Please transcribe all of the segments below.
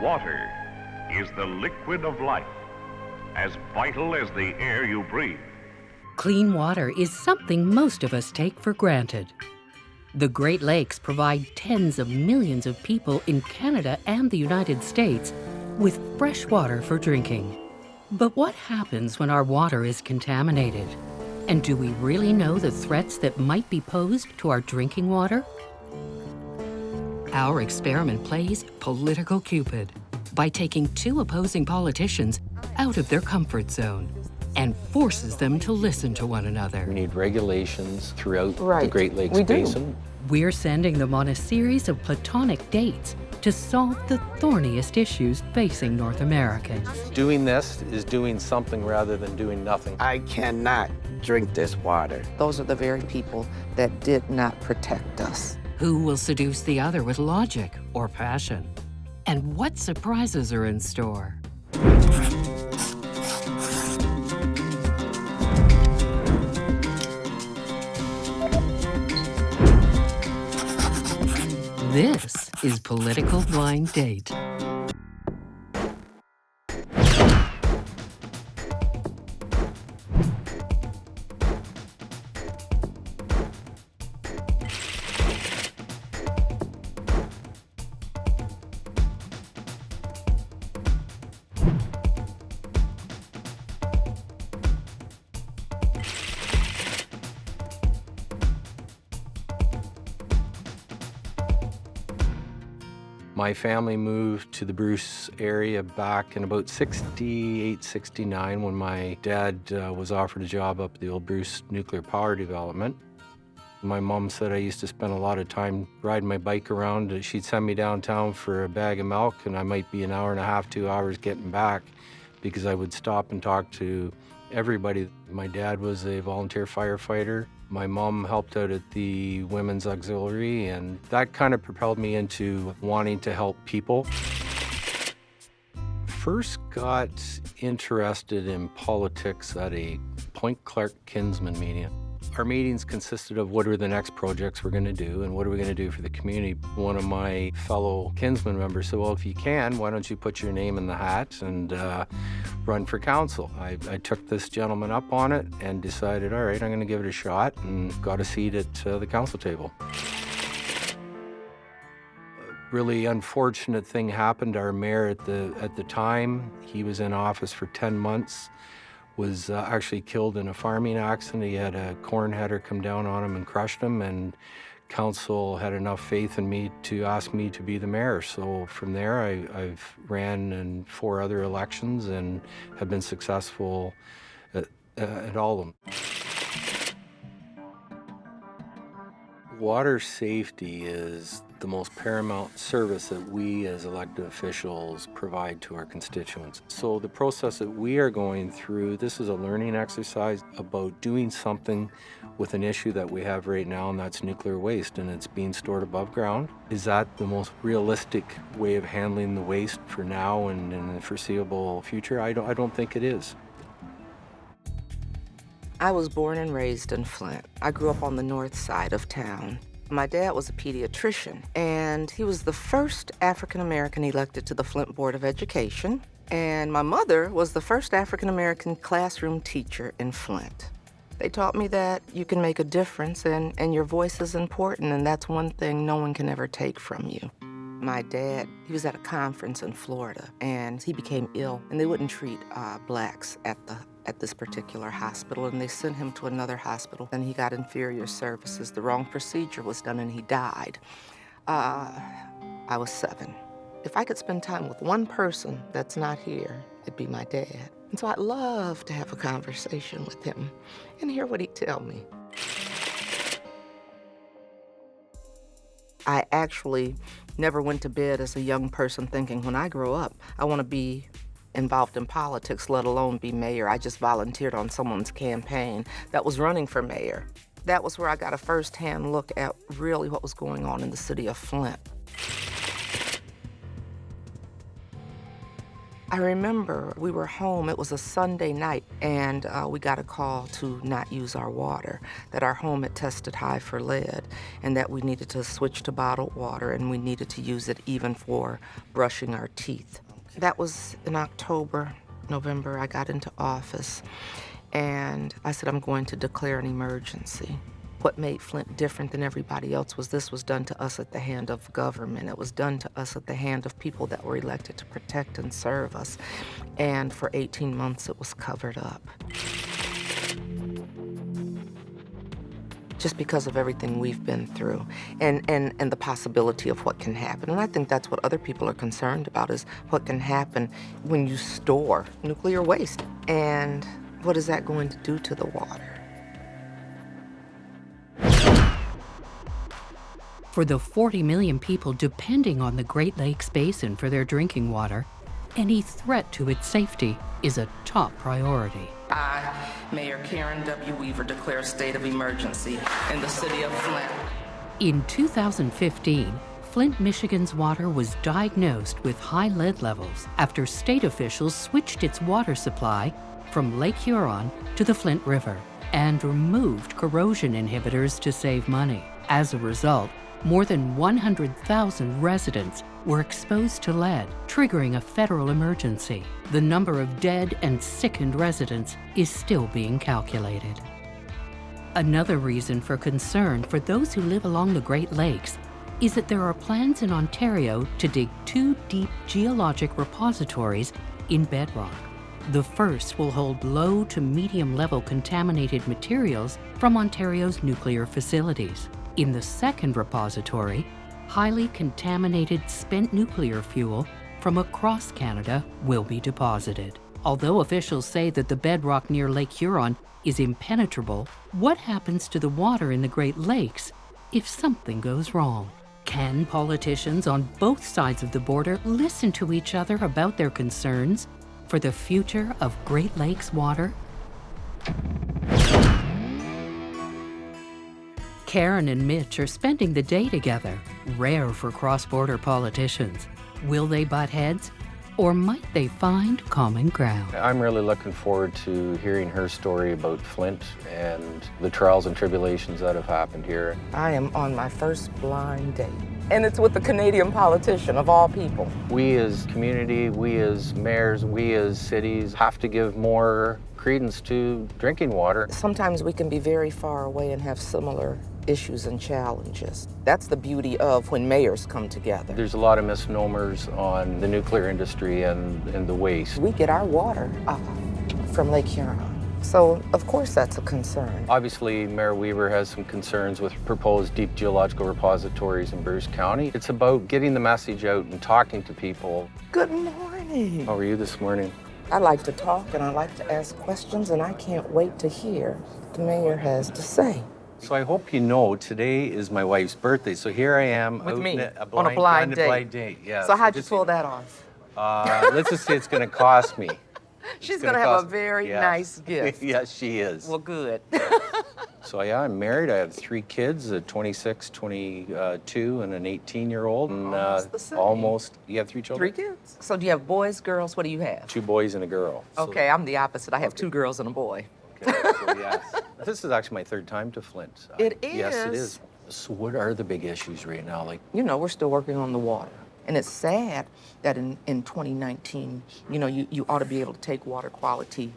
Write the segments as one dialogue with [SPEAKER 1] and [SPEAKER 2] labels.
[SPEAKER 1] Water is the liquid of life, as vital as the air you breathe.
[SPEAKER 2] Clean water is something most of us take for granted. The Great Lakes provide tens of millions of people in Canada and the United States with fresh water for drinking. But what happens when our water is contaminated? And do we really know the threats that might be posed to our drinking water? Our experiment plays political Cupid by taking two opposing politicians out of their comfort zone and forces them to listen to one another.
[SPEAKER 3] We need regulations throughout the Great Lakes Basin.
[SPEAKER 2] We're sending them on a series of platonic dates to solve the thorniest issues facing North Americans.
[SPEAKER 3] Doing this is doing something rather than doing nothing.
[SPEAKER 4] I cannot drink this water.
[SPEAKER 5] Those are the very people that did not protect us.
[SPEAKER 2] Who will seduce the other with logic or passion? And what surprises are in store? This is Political Blind Date.
[SPEAKER 3] My family moved to the Bruce area back in about 68, 69 when my dad was offered a job up at the old Bruce nuclear power development. My mom said I used to spend a lot of time riding my bike around. She'd send me downtown for a bag of milk and I might be an hour and a half, 2 hours getting back because I would stop and talk to everybody. My dad was a volunteer firefighter. My mom helped out at the Women's Auxiliary, and that kind of propelled me into wanting to help people. First got interested in politics at a Point Clark Kinsman meeting. Our meetings consisted of what are the next projects we're going to do and what are we going to do for the community. One of my fellow Kinsman members said, well, if you can, why don't you put your name in the hat and run for council? I took this gentleman up on it and decided, all right, I'm going to give it a shot, and got a seat at the council table. A really unfortunate thing happened. Our mayor at the time, he was in office for 10 months, was actually killed in a farming accident. He had a corn header come down on him and crushed him, and council had enough faith in me to ask me to be the mayor. So from there, I've ran in 4 other elections and have been successful at all of them. Water safety is the most paramount service that we as elected officials provide to our constituents. So the process that we are going through, this is a learning exercise about doing something with an issue that we have right now, and that's nuclear waste, and it's being stored above ground. Is that the most realistic way of handling the waste for now and in the foreseeable future? I don't think it is.
[SPEAKER 5] I was born and raised in Flint. I grew up on the north side of town. My dad was a pediatrician, and he was the first African-American elected to the Flint Board of Education. And my mother was the first African-American classroom teacher in Flint. They taught me that you can make a difference and your voice is important, and that's one thing no one can ever take from you. My dad, he was at a conference in Florida, and he became ill, and they wouldn't treat blacks at this particular hospital, and they sent him to another hospital, and he got inferior services. The wrong procedure was done, and he died. I was 7. If I could spend time with one person that's not here, it'd be my dad. And so I'd love to have a conversation with him and hear what he'd tell me. I actually never went to bed as a young person thinking, when I grow up, I want to be involved in politics, let alone be mayor. I just volunteered on someone's campaign that was running for mayor. That was where I got a first-hand look at really what was going on in the city of Flint. I remember we were home, it was a Sunday night, and we got a call to not use our water, that our home had tested high for lead, and that we needed to switch to bottled water, and we needed to use it even for brushing our teeth. That was in October, November, I got into office, and I said, I'm going to declare an emergency. What made Flint different than everybody else was this was done to us at the hand of government. It was done to us at the hand of people that were elected to protect and serve us. And for 18 months, it was covered up. Just because of everything we've been through and the possibility of what can happen. And I think that's what other people are concerned about, is what can happen when you store nuclear waste. And what is that going to do to the water?
[SPEAKER 2] For the 40 million people depending on the Great Lakes Basin for their drinking water, any threat to its safety is a top priority.
[SPEAKER 5] I, Mayor Karen W. Weaver, declare a state of emergency in the city of Flint.
[SPEAKER 2] In 2015, Flint, Michigan's water was diagnosed with high lead levels after state officials switched its water supply from Lake Huron to the Flint River and removed corrosion inhibitors to save money. As a result, more than 100,000 residents were exposed to lead, triggering a federal emergency. The number of dead and sickened residents is still being calculated. Another reason for concern for those who live along the Great Lakes is that there are plans in Ontario to dig 2 deep geologic repositories in bedrock. The first will hold low to medium level contaminated materials from Ontario's nuclear facilities. In the second repository, highly contaminated spent nuclear fuel from across Canada will be deposited. Although officials say that the bedrock near Lake Huron is impenetrable, what happens to the water in the Great Lakes if something goes wrong? Can politicians on both sides of the border listen to each other about their concerns for the future of Great Lakes water? Karen and Mitch are spending the day together, rare for cross-border politicians. Will they butt heads, or might they find common ground?
[SPEAKER 3] I'm really looking forward to hearing her story about Flint and the trials and tribulations that have happened here.
[SPEAKER 5] I am on my first blind date, and it's with a Canadian politician of all people.
[SPEAKER 3] We as community, we as mayors, we as cities have to give more credence to drinking water.
[SPEAKER 5] Sometimes we can be very far away and have similar issues and challenges. That's the beauty of when mayors come together.
[SPEAKER 3] There's a lot of misnomers on the nuclear industry and the waste.
[SPEAKER 5] We get our water from Lake Huron. So, of course, that's a concern.
[SPEAKER 3] Obviously, Mayor Weaver has some concerns with proposed deep geological repositories in Bruce County. It's about getting the message out and talking to people.
[SPEAKER 5] Good morning.
[SPEAKER 3] How are you this morning?
[SPEAKER 5] I like to talk and I like to ask questions, and I can't wait to hear what the mayor has to say.
[SPEAKER 3] So I hope you know today is my wife's birthday. So here I am
[SPEAKER 5] With me,
[SPEAKER 3] on
[SPEAKER 5] a blind date.
[SPEAKER 3] Yeah.
[SPEAKER 5] So how'd you pull that off?
[SPEAKER 3] Let's just say it's going to cost me.
[SPEAKER 5] She's going to have a very nice gift.
[SPEAKER 3] Yes, she is.
[SPEAKER 5] Well, good.
[SPEAKER 3] So yeah, I'm married. I have 3 kids, a 26, 22, and an 18-year-old. And
[SPEAKER 5] Almost the same.
[SPEAKER 3] Almost. You have 3 children?
[SPEAKER 5] 3 kids. So do you have boys, girls? What do you have?
[SPEAKER 3] 2 boys and a girl.
[SPEAKER 5] Okay, I'm the opposite. I have 2 girls and a boy.
[SPEAKER 3] Okay, so yes. This is actually my 3rd time to Flint.
[SPEAKER 5] It
[SPEAKER 3] Yes, it
[SPEAKER 5] is.
[SPEAKER 3] is. So what are the big issues right now? Like,
[SPEAKER 5] You know, we're still working on the water. And it's sad that in 2019, you know, you ought to be able to take water quality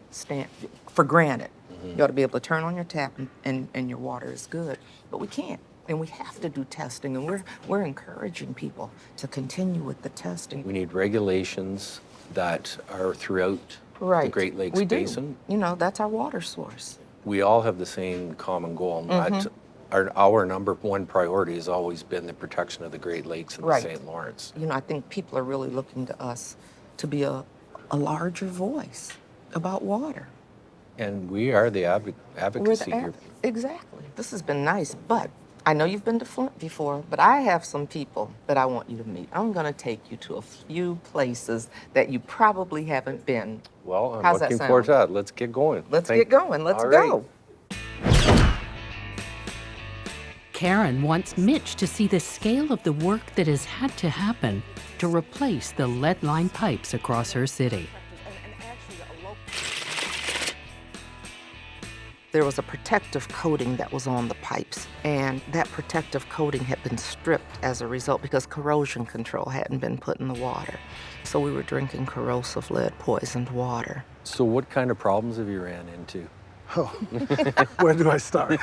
[SPEAKER 5] for granted. Mm-hmm. You ought to be able to turn on your tap and your water is good. But we can't. And we have to do testing. And we're encouraging people to continue with the testing.
[SPEAKER 3] we need regulations that are throughout
[SPEAKER 5] Right.
[SPEAKER 3] the Great Lakes
[SPEAKER 5] we do.
[SPEAKER 3] Basin.
[SPEAKER 5] You know, that's our water source.
[SPEAKER 3] We all have the same common goal.
[SPEAKER 5] Mm-hmm.
[SPEAKER 3] That our number 1 priority has always been the protection of the Great Lakes and
[SPEAKER 5] Right.
[SPEAKER 3] the St. Lawrence.
[SPEAKER 5] You know, I think people are really looking to us to be a larger voice about water.
[SPEAKER 3] And we are the advocacy group.
[SPEAKER 5] Exactly. This has been nice, but I know you've been to Flint before, but I have some people that I want you to meet. I'm going to take you to a few places that you probably haven't been.
[SPEAKER 3] Well, I'm
[SPEAKER 5] How's that
[SPEAKER 3] looking
[SPEAKER 5] sound?
[SPEAKER 3] forward to that. Let's get going.
[SPEAKER 5] Let's get going. Let's
[SPEAKER 3] All
[SPEAKER 5] go.
[SPEAKER 3] right.
[SPEAKER 2] Karen wants Mitch to see the scale of the work that has had to happen to replace the lead-lined pipes across her city.
[SPEAKER 5] There was a protective coating that was on the pipes, and that protective coating had been stripped as a result because corrosion control hadn't been put in the water. So we were drinking corrosive lead-poisoned water.
[SPEAKER 3] So what kind of problems have you ran into?
[SPEAKER 6] Oh, where do I start?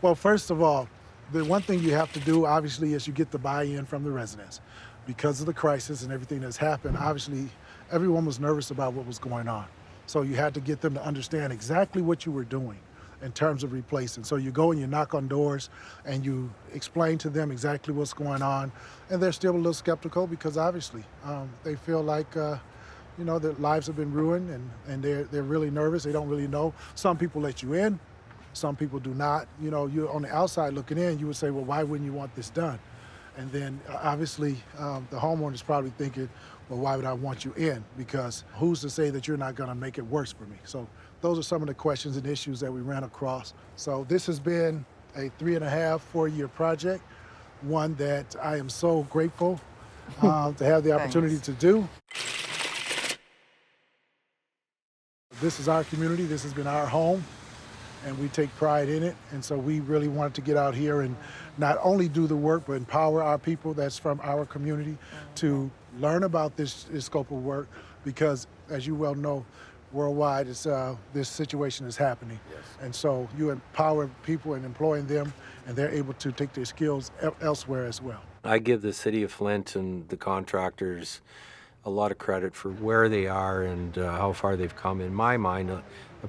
[SPEAKER 6] Well, first of all, the one thing you have to do, obviously, is you get the buy-in from the residents. Because of the crisis and everything that's happened, obviously, everyone was nervous about what was going on. So you had to get them to understand exactly what you were doing in terms of replacing. So you go and you knock on doors and you explain to them exactly what's going on. And they're still a little skeptical because obviously they feel like, you know, their lives have been ruined and they're really nervous. They don't really know. Some people let you in, some people do not. You know, you're on the outside looking in, you would say, well, why wouldn't you want this done? And then obviously the homeowner's probably thinking, well, why would I want you in? Because who's to say that you're not gonna make it worse for me? So those are some of the questions and issues that we ran across. So this has been a 3.5, 4-year project, one that I am so grateful to have the opportunity to do. This is our community, this has been our home, and we take pride in it. And so we really wanted to get out here and not only do the work, but empower our people that's from our community to learn about this scope of work, because as you well know, worldwide, this situation is happening. Yes. And so you empower people and employing them, and they're able to take their skills elsewhere as well.
[SPEAKER 3] I give the city of Flint and the contractors a lot of credit for where they are and how far they've come. In my mind, a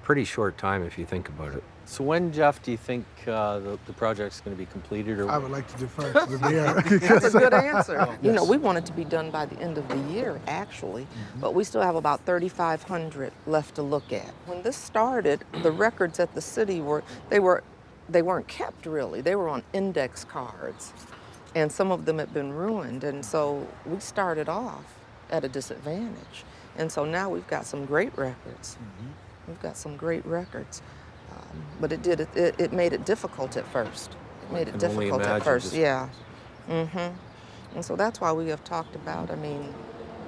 [SPEAKER 3] pretty short time if you think about it. So when, Jeff, do you think the project's going to be completed? Or
[SPEAKER 6] I would like to defer to the mayor.
[SPEAKER 5] That's a good answer. You know, we want it to be done by the end of the year, actually, but we still have about 3,500 left to look at. When this started, the records at the city they weren't kept really. They were on index cards, and some of them had been ruined, and so we started off at a disadvantage. And so now we've got some great records. We've got some great records. But it made it difficult at first. It made it difficult at first, yeah. And so that's why we have talked about, I mean,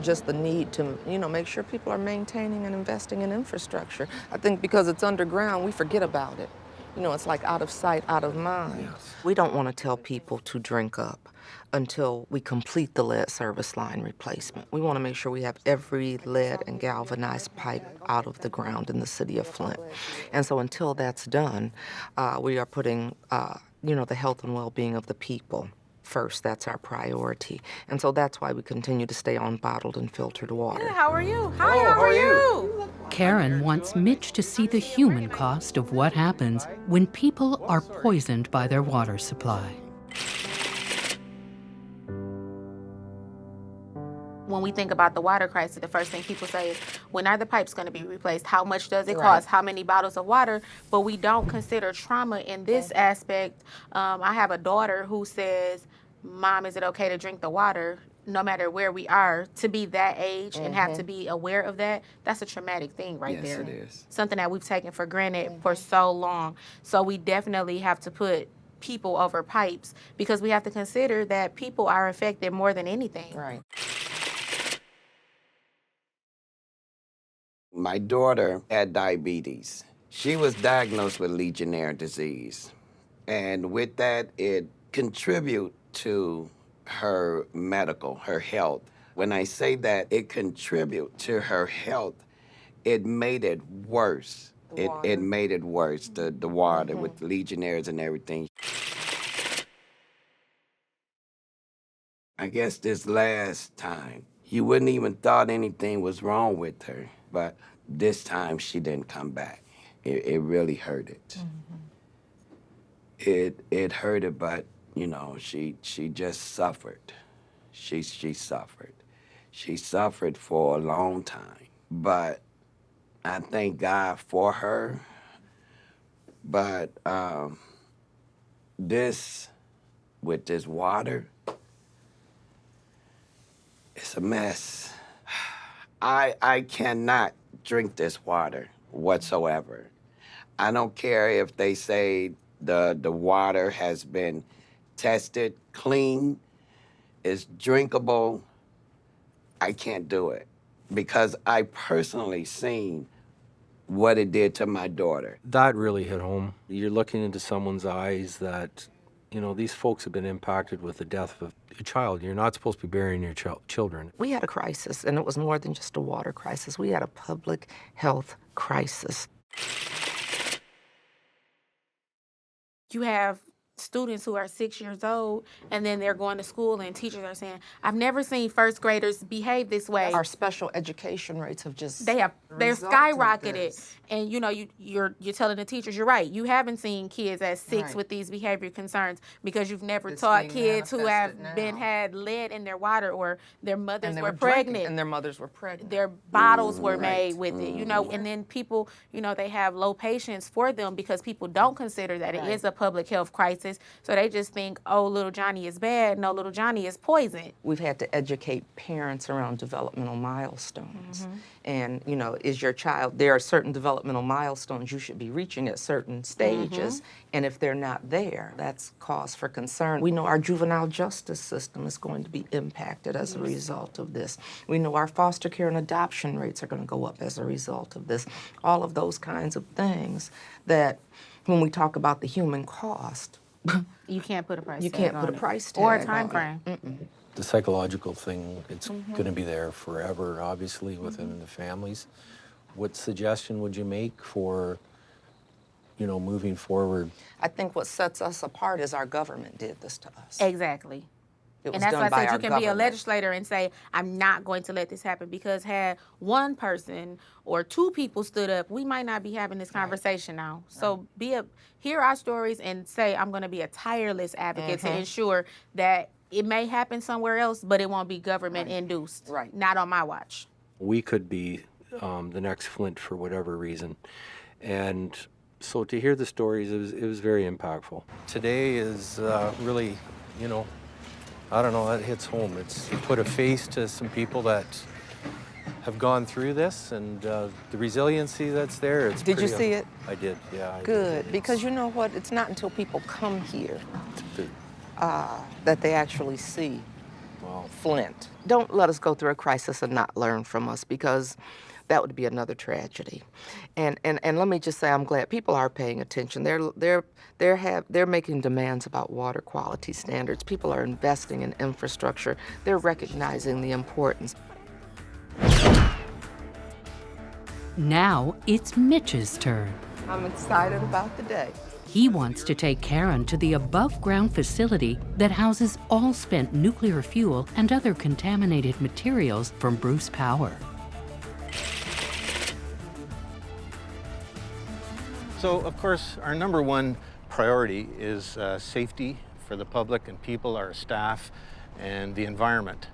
[SPEAKER 5] just the need to, you know, make sure people are maintaining and investing in infrastructure. I think because it's underground, we forget about it. You know, it's like out of sight, out of mind. Yes. We don't want to tell people to drink up until we complete the lead service line replacement. We want to make sure we have every lead and galvanized pipe out of the ground in the city of Flint. And so until that's done, we are putting, you know, the health and well-being of the people first. That's our priority. And so that's why we continue to stay on bottled and filtered water.
[SPEAKER 7] Yeah, how are you? Hi, how are you?
[SPEAKER 2] Karen wants Mitch to see the human cost of what happens when people are poisoned by their water supply.
[SPEAKER 7] When we think about the water crisis, the first thing people say is, when are the pipes going to be replaced? How much does it cost? How many bottles of water? But we don't consider trauma in this aspect. I have a daughter who says, Mom, is it okay to drink the water? No matter where we are, to be that age and have to be aware of that, that's a traumatic thing right there.
[SPEAKER 4] Yes, it is.
[SPEAKER 7] Something that we've taken for granted for so long. So we definitely have to put people over pipes, because we have to consider that people are affected more than anything.
[SPEAKER 5] Right.
[SPEAKER 4] My daughter had diabetes. She was diagnosed with Legionnaire disease. And with that, it contributed to her health. When I say that it contributed to her health, it made it worse. It made it worse, the water with Legionnaires and everything. I guess this last time, you wouldn't even thought anything was wrong with her, but this time she didn't come back. It really hurt it. It hurt it, but you know, she just suffered. She suffered. She suffered for a long time. But I thank God for her. But with this water, it's a mess. I cannot drink this water whatsoever. I don't care if they say The water has been tested, clean, it's drinkable. I can't do it because I personally seen what it did to my daughter.
[SPEAKER 3] That really hit home. You're looking into someone's eyes that, you know, these folks have been impacted with the death of a child. You're not supposed to be burying your children.
[SPEAKER 5] We had a crisis, and it was more than just a water crisis. We had a public health crisis.
[SPEAKER 7] You have students who are 6 years old, and then they're going to school, and teachers are saying, "I've never seen first graders behave this way."
[SPEAKER 5] Our special education rates have just
[SPEAKER 7] They're
[SPEAKER 5] resulted
[SPEAKER 7] skyrocketed,
[SPEAKER 5] this.
[SPEAKER 7] and you know you're telling the teachers, you're right. You haven't seen kids at 6
[SPEAKER 5] Right.
[SPEAKER 7] with these behavior concerns because you've never
[SPEAKER 5] It's
[SPEAKER 7] taught
[SPEAKER 5] being
[SPEAKER 7] kids who have
[SPEAKER 5] manifested now.
[SPEAKER 7] had lead in their water or their mothers
[SPEAKER 5] And they
[SPEAKER 7] were
[SPEAKER 5] drinking,
[SPEAKER 7] pregnant.
[SPEAKER 5] and their mothers were pregnant.
[SPEAKER 7] Their bottles were made
[SPEAKER 5] Right.
[SPEAKER 7] with it, you know, and then people, you know, they have low patience for them because people don't consider that it
[SPEAKER 5] Right.
[SPEAKER 7] is a public health crisis. So they just think, oh, little Johnny is bad. No, little Johnny is poison.
[SPEAKER 5] We've had to educate parents around developmental milestones. And, you know, is your child, there are certain developmental milestones you should be reaching at certain stages. And if they're not there, that's cause for concern. We know our juvenile justice system is going to be impacted as a result of this. We know our foster care and adoption rates are going to go up as a result of this. All of those kinds of things that when we talk about the human cost,
[SPEAKER 7] You can't put a price
[SPEAKER 5] you
[SPEAKER 7] tag
[SPEAKER 5] can't
[SPEAKER 7] on
[SPEAKER 5] put a
[SPEAKER 7] it.
[SPEAKER 5] price
[SPEAKER 7] or a
[SPEAKER 5] tag
[SPEAKER 7] time
[SPEAKER 5] on
[SPEAKER 7] frame.
[SPEAKER 5] it.
[SPEAKER 3] The psychological thing, it's going to be there forever, obviously, within the families. What suggestion would you make for, you know, moving forward?
[SPEAKER 5] I think what sets us apart is our government did this to us.
[SPEAKER 7] Exactly.
[SPEAKER 5] It was
[SPEAKER 7] And that's
[SPEAKER 5] done
[SPEAKER 7] why I
[SPEAKER 5] by
[SPEAKER 7] said you
[SPEAKER 5] our
[SPEAKER 7] can be a
[SPEAKER 5] government.
[SPEAKER 7] legislator and say, I'm not going to let this happen, because had one person or two people stood up, we might not be having this conversation now. So hear our stories and say, I'm going to be a tireless advocate to ensure that it may happen somewhere else, but it won't be government induced.
[SPEAKER 5] Right.
[SPEAKER 7] Not on my watch.
[SPEAKER 3] We could be the next Flint for whatever reason. And so to hear the stories, it was very impactful. Today is really, you know, I don't know, that hits home. It's put a face to some people that have gone through this, and the resiliency that's there. It's
[SPEAKER 5] Did you
[SPEAKER 3] pretty-
[SPEAKER 5] see it?
[SPEAKER 3] I did, yeah. I
[SPEAKER 5] Good,
[SPEAKER 3] did.
[SPEAKER 5] because you know what? It's not until people come here
[SPEAKER 3] It's-
[SPEAKER 5] that they actually see
[SPEAKER 3] Wow.
[SPEAKER 5] Flint. Don't let us go through a crisis and not learn from us, because that would be another tragedy. And let me just say, I'm glad people are paying attention. They're making demands about water quality standards. People are investing in infrastructure. They're recognizing the importance.
[SPEAKER 2] Now it's Mitch's turn.
[SPEAKER 5] I'm excited about the day.
[SPEAKER 2] He wants to take Karen to the above-ground facility that houses all spent nuclear fuel and other contaminated materials from Bruce Power.
[SPEAKER 8] So, of course, our number one priority is safety for the public and people, our staff, and the environment.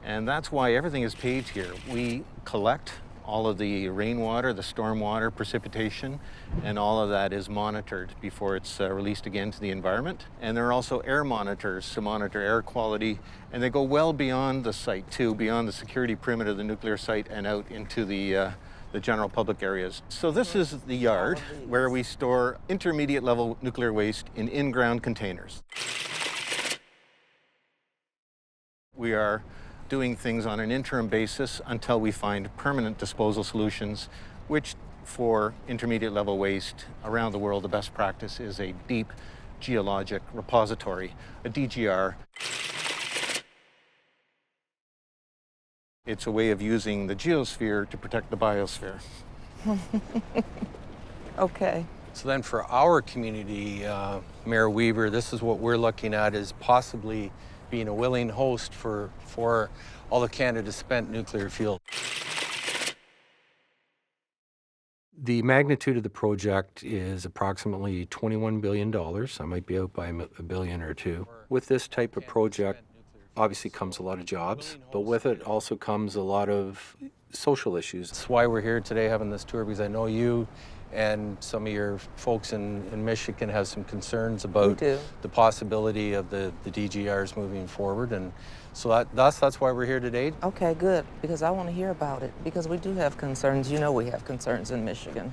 [SPEAKER 8] And that's why everything is paved here. We collect all of the rainwater, the stormwater, precipitation, and all of that is monitored before it's released again to the environment. And there are also air monitors to monitor air quality, and they go well beyond the site too, beyond the security perimeter of the nuclear site and out into the general public areas. So this is the yard where we store intermediate level nuclear waste in in-ground containers. We are doing things on an interim basis until we find permanent disposal solutions, which for intermediate level waste around the world, the best practice is a deep geologic repository, a DGR. It's a way of using the geosphere to protect the biosphere.
[SPEAKER 5] Okay.
[SPEAKER 3] So then for our community, Mayor Weaver, this is what we're looking at, is possibly being a willing host for all of Canada's spent nuclear fuel. The magnitude of the project is approximately $21 billion. I might be out by a billion or two. With this type of project, obviously comes a lot of jobs, but with it also comes a lot of social issues. That's why we're here today having this tour, because I know you and some of your folks in Michigan have some concerns about the possibility of the DGRs moving forward. And so that's why we're here today.
[SPEAKER 5] Okay, good, because I want to hear about it, because we do have concerns. You know we have concerns in Michigan.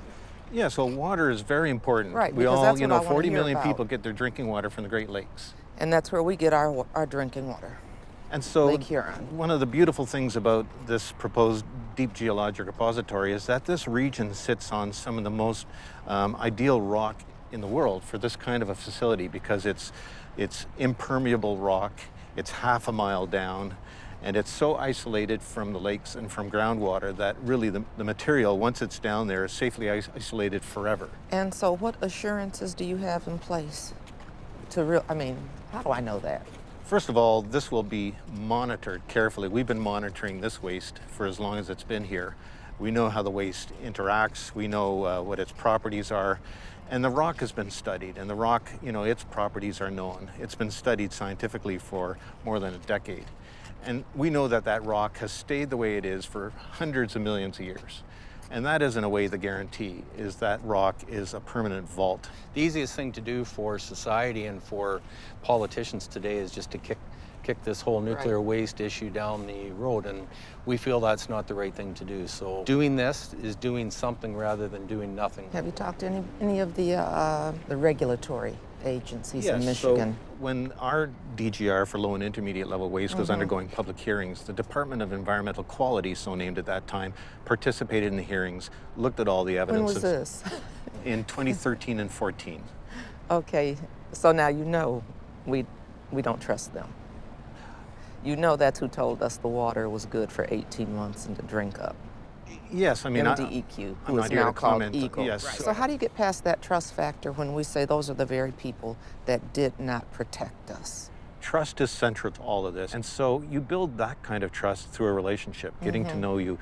[SPEAKER 8] Yeah, so water is very important.
[SPEAKER 5] Right,
[SPEAKER 8] We
[SPEAKER 5] because
[SPEAKER 8] all,
[SPEAKER 5] that's
[SPEAKER 8] you
[SPEAKER 5] what I
[SPEAKER 8] know,
[SPEAKER 5] wanna
[SPEAKER 8] 40
[SPEAKER 5] hear
[SPEAKER 8] million
[SPEAKER 5] about.
[SPEAKER 8] people get their drinking water from the Great Lakes.
[SPEAKER 5] And that's where we get our drinking water.
[SPEAKER 8] And so
[SPEAKER 5] Lake Huron.
[SPEAKER 8] one of the beautiful things about this proposed deep geologic repository is that this region sits on some of the most ideal rock in the world for this kind of a facility, because it's impermeable rock, it's half a mile down, and it's so isolated from the lakes and from groundwater that really the material, once it's down there, is safely isolated forever.
[SPEAKER 5] And so what assurances do you have in place how do I know that?
[SPEAKER 8] First of all, this will be monitored carefully. We've been monitoring this waste for as long as it's been here. We know how the waste interacts, we know what its properties are, and the rock has been studied, and the rock, you know, its properties are known. It's been studied scientifically for more than a decade. And we know that that rock has stayed the way it is for hundreds of millions of years. And that is, in a way, the guarantee, is that rock is a permanent vault.
[SPEAKER 3] The easiest thing to do for society and for politicians today is just to kick this whole nuclear waste issue down the road, and we feel that's not the right thing to do. So doing this is doing something rather than doing nothing.
[SPEAKER 5] Have you talked to any of the regulatory agencies in
[SPEAKER 8] Yes,
[SPEAKER 5] Michigan?
[SPEAKER 8] so when our DGR for low and intermediate level waste was undergoing public hearings, the Department of Environmental Quality, so named at that time, participated in the hearings, looked at all the evidence.
[SPEAKER 5] When was this?
[SPEAKER 8] In 2013 and 14.
[SPEAKER 5] Okay, so now you know we don't trust them. You know that's who told us the water was good for 18 months and to drink up.
[SPEAKER 8] Yes, I mean,
[SPEAKER 5] MDEQ,
[SPEAKER 8] I'm
[SPEAKER 5] who
[SPEAKER 8] not
[SPEAKER 5] is
[SPEAKER 8] here
[SPEAKER 5] now
[SPEAKER 8] to
[SPEAKER 5] called
[SPEAKER 8] comment.
[SPEAKER 5] Eagle.
[SPEAKER 8] Yes.
[SPEAKER 5] So how do you get past that trust factor when we say those are the very people that did not protect us?
[SPEAKER 8] Trust is central to all of this. And so you build that kind of trust through a relationship, getting to know you,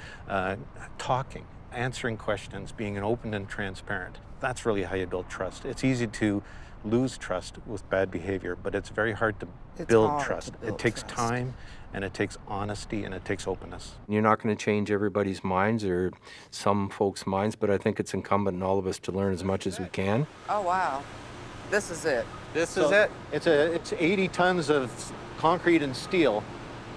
[SPEAKER 8] talking, answering questions, being open and transparent. That's really how you build trust. It's easy to lose trust with bad behavior, but it's very hard to build trust. It takes time, and it takes honesty, and it takes openness.
[SPEAKER 3] You're not going to change everybody's minds or some folks' minds, but I think it's incumbent on all of us to learn as much as we can.
[SPEAKER 5] Oh, wow. This is it.
[SPEAKER 3] This is it?
[SPEAKER 8] It's 80 tons of concrete and steel,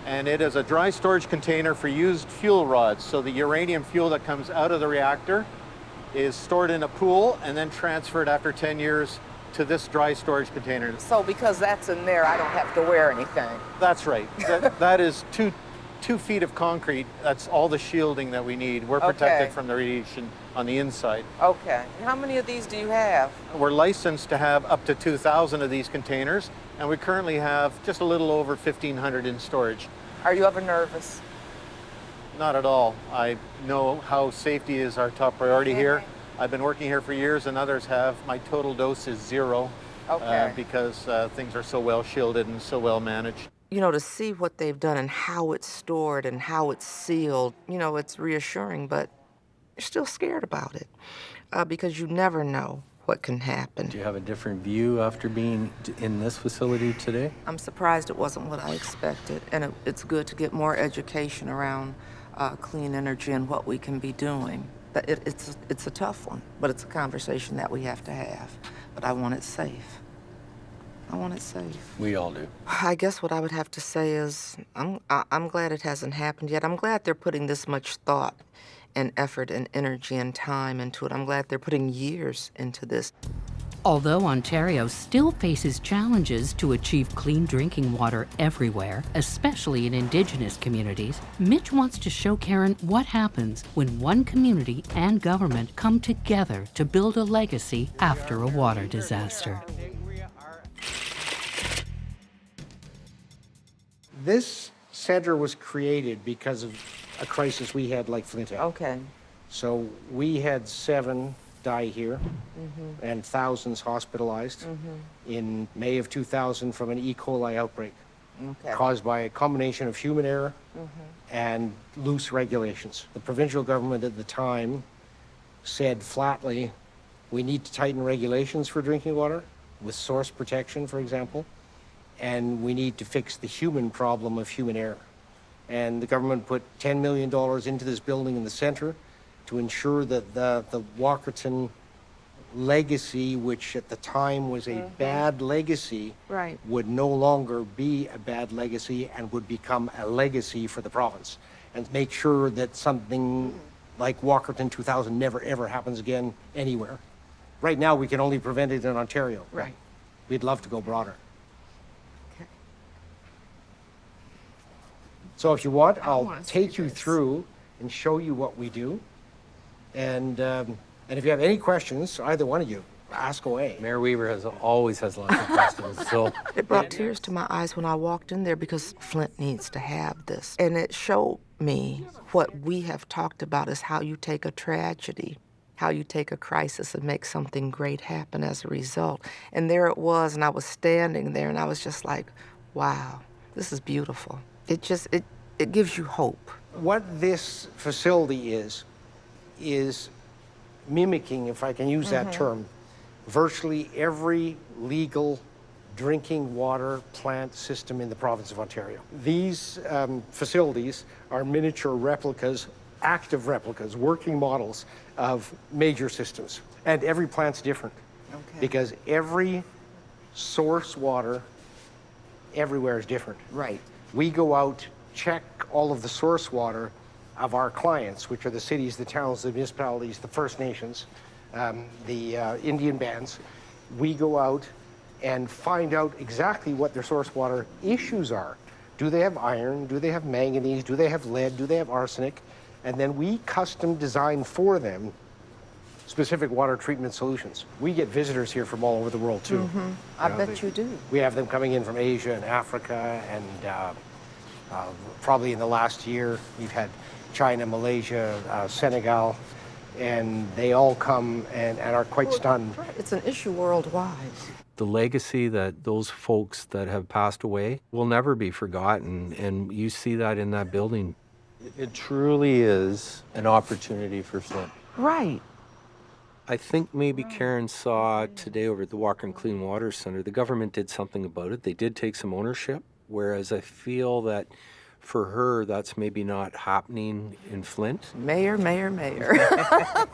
[SPEAKER 8] and it is a dry storage container for used fuel rods. So the uranium fuel that comes out of the reactor is stored in a pool and then transferred after 10 years to this dry storage container.
[SPEAKER 5] So because that's in there, I don't have to wear anything.
[SPEAKER 8] That's right. That is 2 feet of concrete. That's all the shielding that we need. We're protected from the radiation on the inside.
[SPEAKER 5] Okay. And how many of these do you have?
[SPEAKER 8] We're licensed to have up to 2,000 of these containers, and we currently have just a little over 1,500 in storage.
[SPEAKER 5] Are you ever nervous?
[SPEAKER 8] Not at all. I know how safety is our top priority here. I've been working here for years, and others have. My total dose is 0 because things are so well shielded and so well managed.
[SPEAKER 5] You know, to see what they've done and how it's stored and how it's sealed, you know, it's reassuring, but you're still scared about it because you never know what can happen.
[SPEAKER 3] Do you have a different view after being in this facility today?
[SPEAKER 5] I'm surprised it wasn't what I expected, and it's good to get more education around clean energy and what we can be doing. It's a tough one, but it's a conversation that we have to have. But I want it safe. I want it safe.
[SPEAKER 3] We all do.
[SPEAKER 5] I guess what I would have to say is I'm glad it hasn't happened yet. I'm glad they're putting this much thought and effort and energy and time into it. I'm glad they're putting years into this.
[SPEAKER 2] Although Ontario still faces challenges to achieve clean drinking water everywhere, especially in Indigenous communities, Mitch wants to show Karen what happens when one community and government come together to build a legacy after a water disaster.
[SPEAKER 9] This center was created because of a crisis we had like Flint.
[SPEAKER 5] Okay.
[SPEAKER 9] So we had 7 die here and thousands hospitalized in May of 2000 from an E. coli outbreak caused by a combination of human error and loose regulations. The provincial government at the time said flatly, we need to tighten regulations for drinking water with source protection, for example, and we need to fix the human problem of human error. And the government put $10 million into this building in the center to ensure that the Walkerton legacy, which at the time was a bad legacy, would no longer be a bad legacy and would become a legacy for the province, and make sure that something like Walkerton 2000 never ever happens again anywhere. Right now, we can only prevent it in Ontario.
[SPEAKER 5] Right.
[SPEAKER 9] We'd love to go broader.
[SPEAKER 5] Okay.
[SPEAKER 9] So if you want, I'll
[SPEAKER 5] want to
[SPEAKER 9] take
[SPEAKER 5] see
[SPEAKER 9] you
[SPEAKER 5] this.
[SPEAKER 9] through and show you what we do. And if you have any questions, either one of you, ask away.
[SPEAKER 3] Mayor Weaver always has lots of questions, so.
[SPEAKER 5] It brought tears to my eyes when I walked in there because Flint needs to have this. And it showed me what we have talked about is how you take a tragedy, how you take a crisis and make something great happen as a result. And there it was, and I was standing there, and I was just like, wow, this is beautiful. It gives you hope.
[SPEAKER 9] What this facility is mimicking, if I can use that term, virtually every legal drinking water plant system in the province of Ontario. These facilities are miniature replicas, active replicas, working models of major systems. And every plant's different because every source water everywhere is different.
[SPEAKER 5] Right.
[SPEAKER 9] We go out, check all of the source water of our clients, which are the cities, the towns, the municipalities, the First Nations, the Indian bands. We go out and find out exactly what their source water issues are. Do they have iron? Do they have manganese? Do they have lead? Do they have arsenic? And then we custom design for them specific water treatment solutions. We get visitors here from all over the world too.
[SPEAKER 5] I bet you do.
[SPEAKER 9] We have them coming in from Asia and Africa, and probably in the last year, we've had China, Malaysia, Senegal, and they all come and are quite stunned.
[SPEAKER 5] Right. It's an issue worldwide.
[SPEAKER 3] The legacy that those folks that have passed away will never be forgotten, and you see that in that building. It truly is an opportunity for Flint.
[SPEAKER 5] Right.
[SPEAKER 3] I think maybe Karen saw today over at the Walkerton Clean Water Center, the government did something about it. They did take some ownership, whereas I feel that for her, that's maybe not happening in Flint.
[SPEAKER 5] Mayor.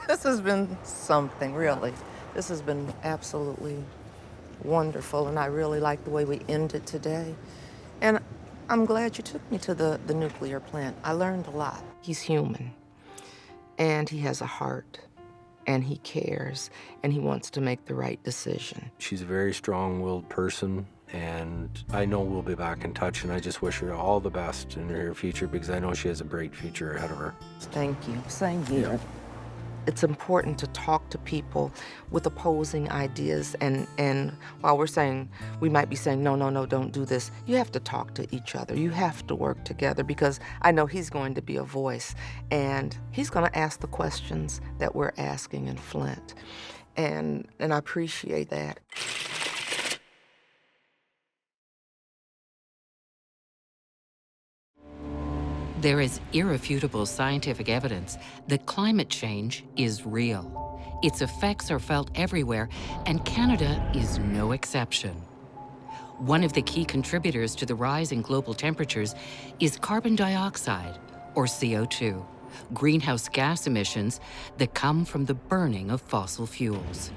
[SPEAKER 5] This has been something, really. This has been absolutely wonderful, and I really like the way we ended today. And I'm glad you took me to the nuclear plant. I learned a lot. He's human, and he has a heart, and he cares, and he wants to make the right decision.
[SPEAKER 3] She's a very strong-willed person, and I know we'll be back in touch, and I just wish her all the best in her future because I know she has a bright future ahead of her.
[SPEAKER 5] Thank you. Same here. Yeah. It's important to talk to people with opposing ideas, and while we're saying, we might be saying, no, don't do this, you have to talk to each other. You have to work together because I know he's going to be a voice, and he's going to ask the questions that we're asking in Flint, and I appreciate that.
[SPEAKER 2] There is irrefutable scientific evidence that climate change is real. Its effects are felt everywhere, and Canada is no exception. One of the key contributors to the rise in global temperatures is carbon dioxide, or CO2, greenhouse gas emissions that come from the burning of fossil fuels.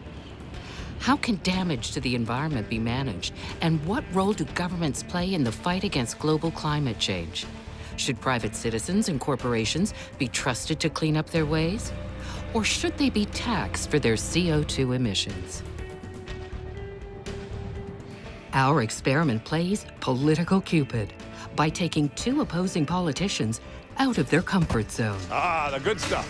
[SPEAKER 2] How can damage to the environment be managed, and what role do governments play in the fight against global climate change? Should private citizens and corporations be trusted to clean up their ways? Or should they be taxed for their CO2 emissions? Our experiment plays political Cupid by taking two opposing politicians out of their comfort zone.
[SPEAKER 10] Ah, the good stuff.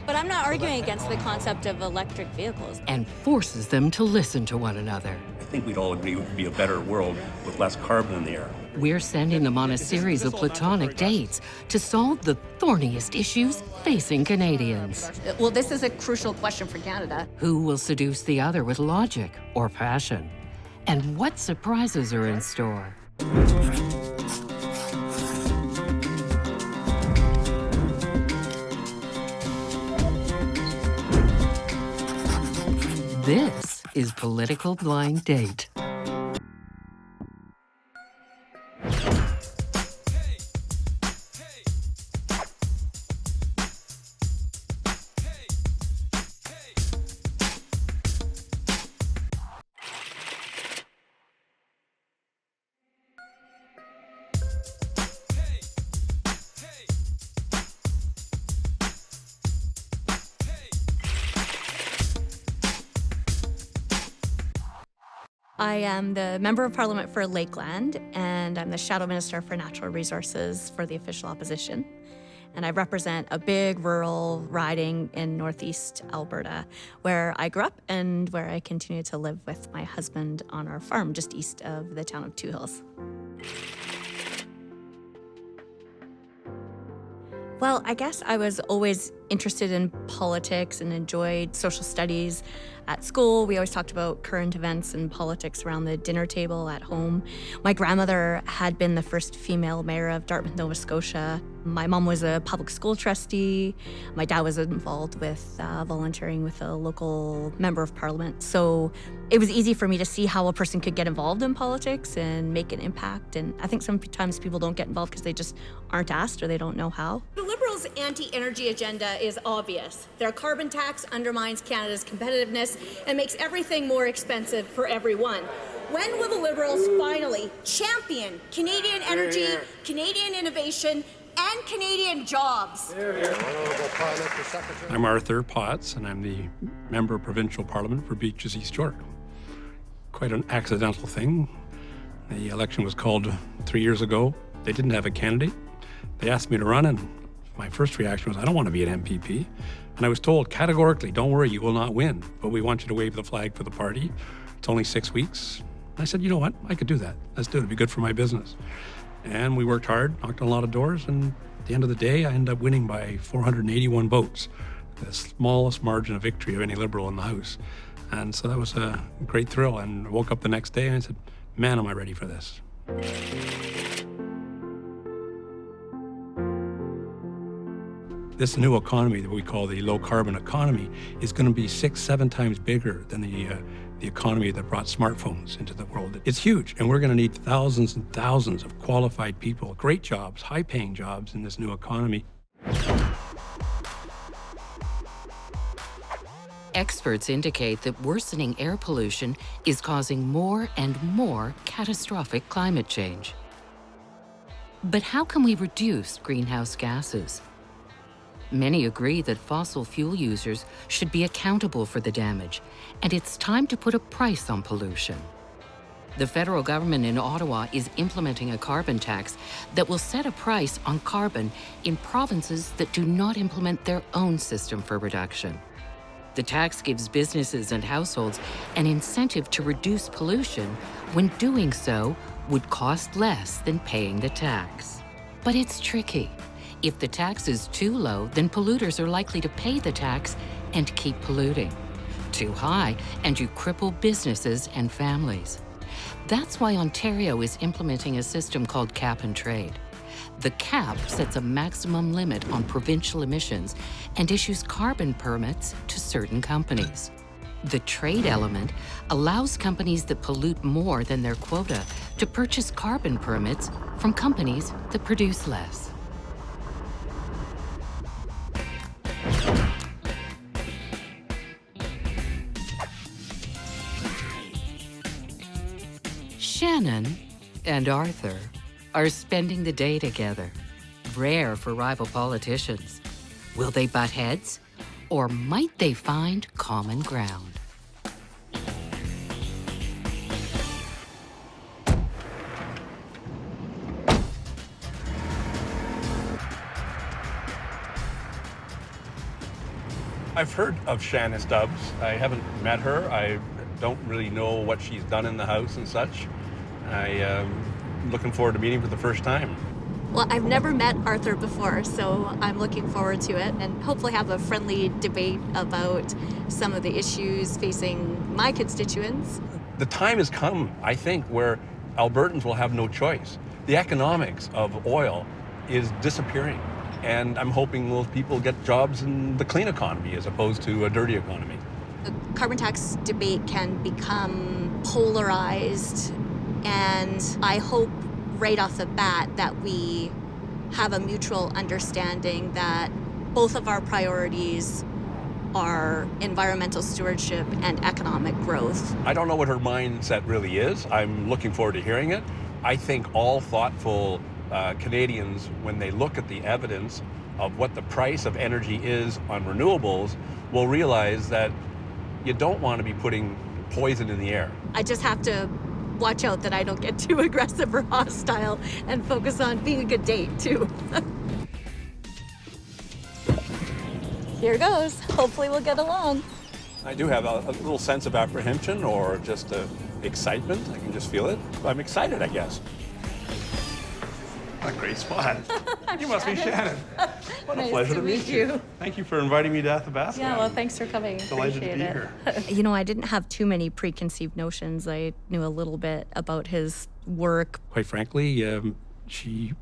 [SPEAKER 11] But I'm not arguing against the concept of electric vehicles.
[SPEAKER 2] And forces them to listen to one another.
[SPEAKER 10] I think we'd all agree it would be a better world with less carbon in the air.
[SPEAKER 2] We're sending them on a series of platonic dates to solve the thorniest issues facing Canadians.
[SPEAKER 11] Well, this is a crucial question for Canada.
[SPEAKER 2] Who will seduce the other with logic or passion? And what surprises are in store? This is Political Blind Date.
[SPEAKER 11] I am the Member of Parliament for Lakeland, and I'm the Shadow Minister for Natural Resources for the official opposition. And I represent a big rural riding in northeast Alberta, where I grew up and where I continue to live with my husband on our farm just east of the town of Two Hills. Well, I guess I was always interested in politics and enjoyed social studies. At school, we always talked about current events and politics around the dinner table at home. My grandmother had been the first female mayor of Dartmouth, Nova Scotia. My mom was a public school trustee. My dad was involved with volunteering with a local member of parliament. So it was easy for me to see how a person could get involved in politics and make an impact. And I think sometimes people don't get involved because they just aren't asked or they don't know how.
[SPEAKER 12] The Liberals' anti-energy agenda is obvious. Their carbon tax undermines Canada's competitiveness and makes everything more expensive for everyone. When will the Liberals finally champion Canadian energy, Canadian innovation, and Canadian jobs?
[SPEAKER 10] I'm Arthur Potts, and I'm the Member of Provincial Parliament for Beaches East York. Quite an accidental thing. The election was called 3 years ago. They didn't have a candidate. They asked me to run, and my first reaction was, I don't want to be an MPP. And I was told categorically, don't worry, you will not win, but we want you to wave the flag for the party. It's only 6 weeks. I said, you know what? I could do that. Let's do it. It'd be good for my business. And we worked hard, knocked on a lot of doors, and at the end of the day, I ended up winning by 481 votes, the smallest margin of victory of any Liberal in the House. And so that was a great thrill. And I woke up the next day and I said, man, am I ready for this? This new economy that we call the low-carbon economy is going to be 6-7 times bigger than the economy that brought smartphones into the world. It's huge, and we're going to need thousands and thousands of qualified people, great jobs, high-paying jobs in this new economy.
[SPEAKER 2] Experts indicate that worsening air pollution is causing more and more catastrophic climate change. But how can we reduce greenhouse gases? Many agree that fossil fuel users should be accountable for the damage, and it's time to put a price on pollution. The federal government in Ottawa is implementing a carbon tax that will set a price on carbon in provinces that do not implement their own system for reduction. The tax gives businesses and households an incentive to reduce pollution when doing so would cost less than paying the tax. But it's tricky. If the tax is too low, then polluters are likely to pay the tax and keep polluting. Too high, and you cripple businesses and families. That's why Ontario is implementing a system called cap and trade. The cap sets a maximum limit on provincial emissions and issues carbon permits to certain companies. The trade element allows companies that pollute more than their quota to purchase carbon permits from companies that produce less. Shannon and Arthur are spending the day together. Rare for rival politicians. Will they butt heads, or might they find common ground?
[SPEAKER 10] I've heard of Shannon Stubbs. I haven't met her. I don't really know what she's done in the House and such. I'm looking forward to meeting for the first time.
[SPEAKER 11] Well, I've never met Arthur before, so I'm looking forward to it and hopefully have a friendly debate about some of the issues facing my constituents.
[SPEAKER 10] The time has come, I think, where Albertans will have no choice. The economics of oil is disappearing, and I'm hoping those people get jobs in the clean economy as opposed to a dirty economy.
[SPEAKER 11] The carbon tax debate can become polarized, and I hope right off the bat that we have a mutual understanding that both of our priorities are environmental stewardship and economic growth.
[SPEAKER 10] I don't know what her mindset really is. I'm looking forward to hearing it. I think all thoughtful Canadians, when they look at the evidence of what the price of energy is on renewables, will realize that you don't want to be putting poison in the air.
[SPEAKER 11] I just have to watch out that I don't get too aggressive or hostile and focus on being a good date, too. Here goes. Hopefully we'll get along.
[SPEAKER 10] I do have a little sense of apprehension or just excitement. I can just feel it. I'm excited, I guess. What a great spot. You must be Shannon. What a pleasure to meet you. Thank you for inviting me to Athabasca.
[SPEAKER 11] Yeah, well, thanks for coming.
[SPEAKER 10] Delighted to be here.
[SPEAKER 11] You know, I didn't have too many preconceived notions. I knew a little bit about his work.
[SPEAKER 10] Quite frankly, she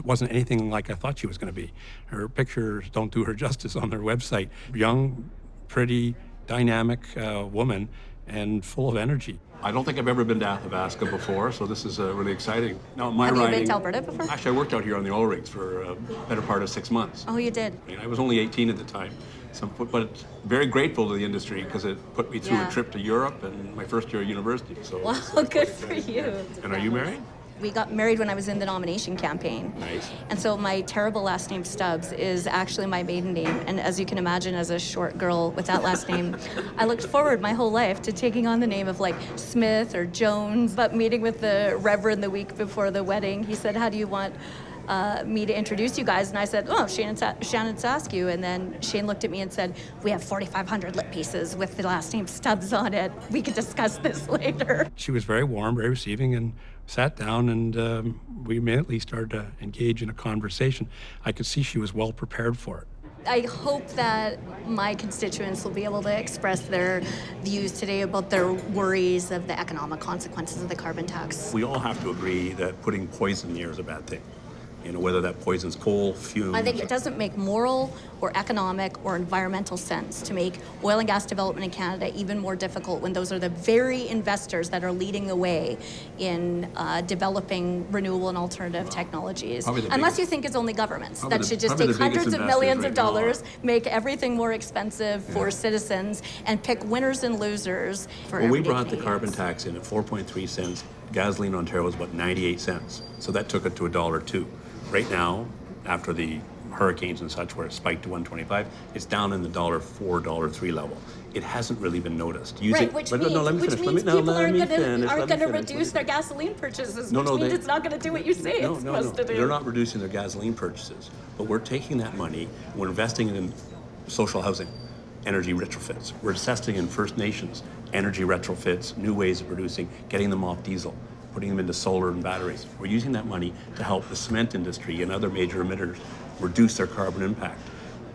[SPEAKER 10] wasn't anything like I thought she was going to be. Her pictures don't do her justice on their website. Young, pretty, dynamic woman and full of energy. I don't think I've ever been to Athabasca before, so this is really exciting. Now, my
[SPEAKER 11] Have you
[SPEAKER 10] riding,
[SPEAKER 11] been to Alberta before?
[SPEAKER 10] Actually, I worked out here on the oil rigs for a better part of 6 months.
[SPEAKER 11] Oh, you did?
[SPEAKER 10] I was only 18 at the time, but very grateful to the industry because it put me through a trip to Europe and my first year at university. So
[SPEAKER 11] wow, good for you.
[SPEAKER 10] And are you married?
[SPEAKER 11] We got married when I was in the nomination campaign.
[SPEAKER 10] Nice.
[SPEAKER 11] And so my terrible last name Stubbs is actually my maiden name. And as you can imagine, as a short girl with that last name, I looked forward my whole life to taking on the name of like Smith or Jones. But meeting with the Reverend the week before the wedding, he said, how do you want me to introduce you guys? And I said, oh, Shannon Saskew. And then Shane looked at me and said, we have 4,500 lit pieces with the last name Stubbs on it. We could discuss this later.
[SPEAKER 10] She was very warm, very receiving, and sat down, and we immediately started to engage in a conversation. I could see she was well prepared for it.
[SPEAKER 11] I hope that my constituents will be able to express their views today about their worries of the economic consequences of the carbon tax.
[SPEAKER 10] We all have to agree that putting poison in the air is a bad thing. You know, whether that poison's coal, fumes.
[SPEAKER 11] I think it doesn't make moral or economic or environmental sense to make oil and gas development in Canada even more difficult when those are the very investors that are leading the way in developing renewable and alternative technologies. Unless you think it's only governments that should just take hundreds of millions of dollars, make everything more expensive for citizens, and pick winners and losers for
[SPEAKER 10] When we
[SPEAKER 11] everyday
[SPEAKER 10] brought the
[SPEAKER 11] Canadians.
[SPEAKER 10] carbon tax in at 4.3 cents, gasoline in Ontario was about 98 cents. So that took it to $1.02. Right now, after the hurricanes and such, where it spiked to 125, it's down in the $1.04, $1.03 level. It hasn't really been noticed.
[SPEAKER 11] Right, which means people aren't going to reduce their gasoline purchases, which means it's not going to do what you say it's supposed to do.
[SPEAKER 10] They're not reducing their gasoline purchases, but we're taking that money, we're investing it in social housing, energy retrofits. We're investing in First Nations, energy retrofits, new ways of producing, getting them off diesel, putting them into solar and batteries. We're using that money to help the cement industry and other major emitters reduce their carbon impact.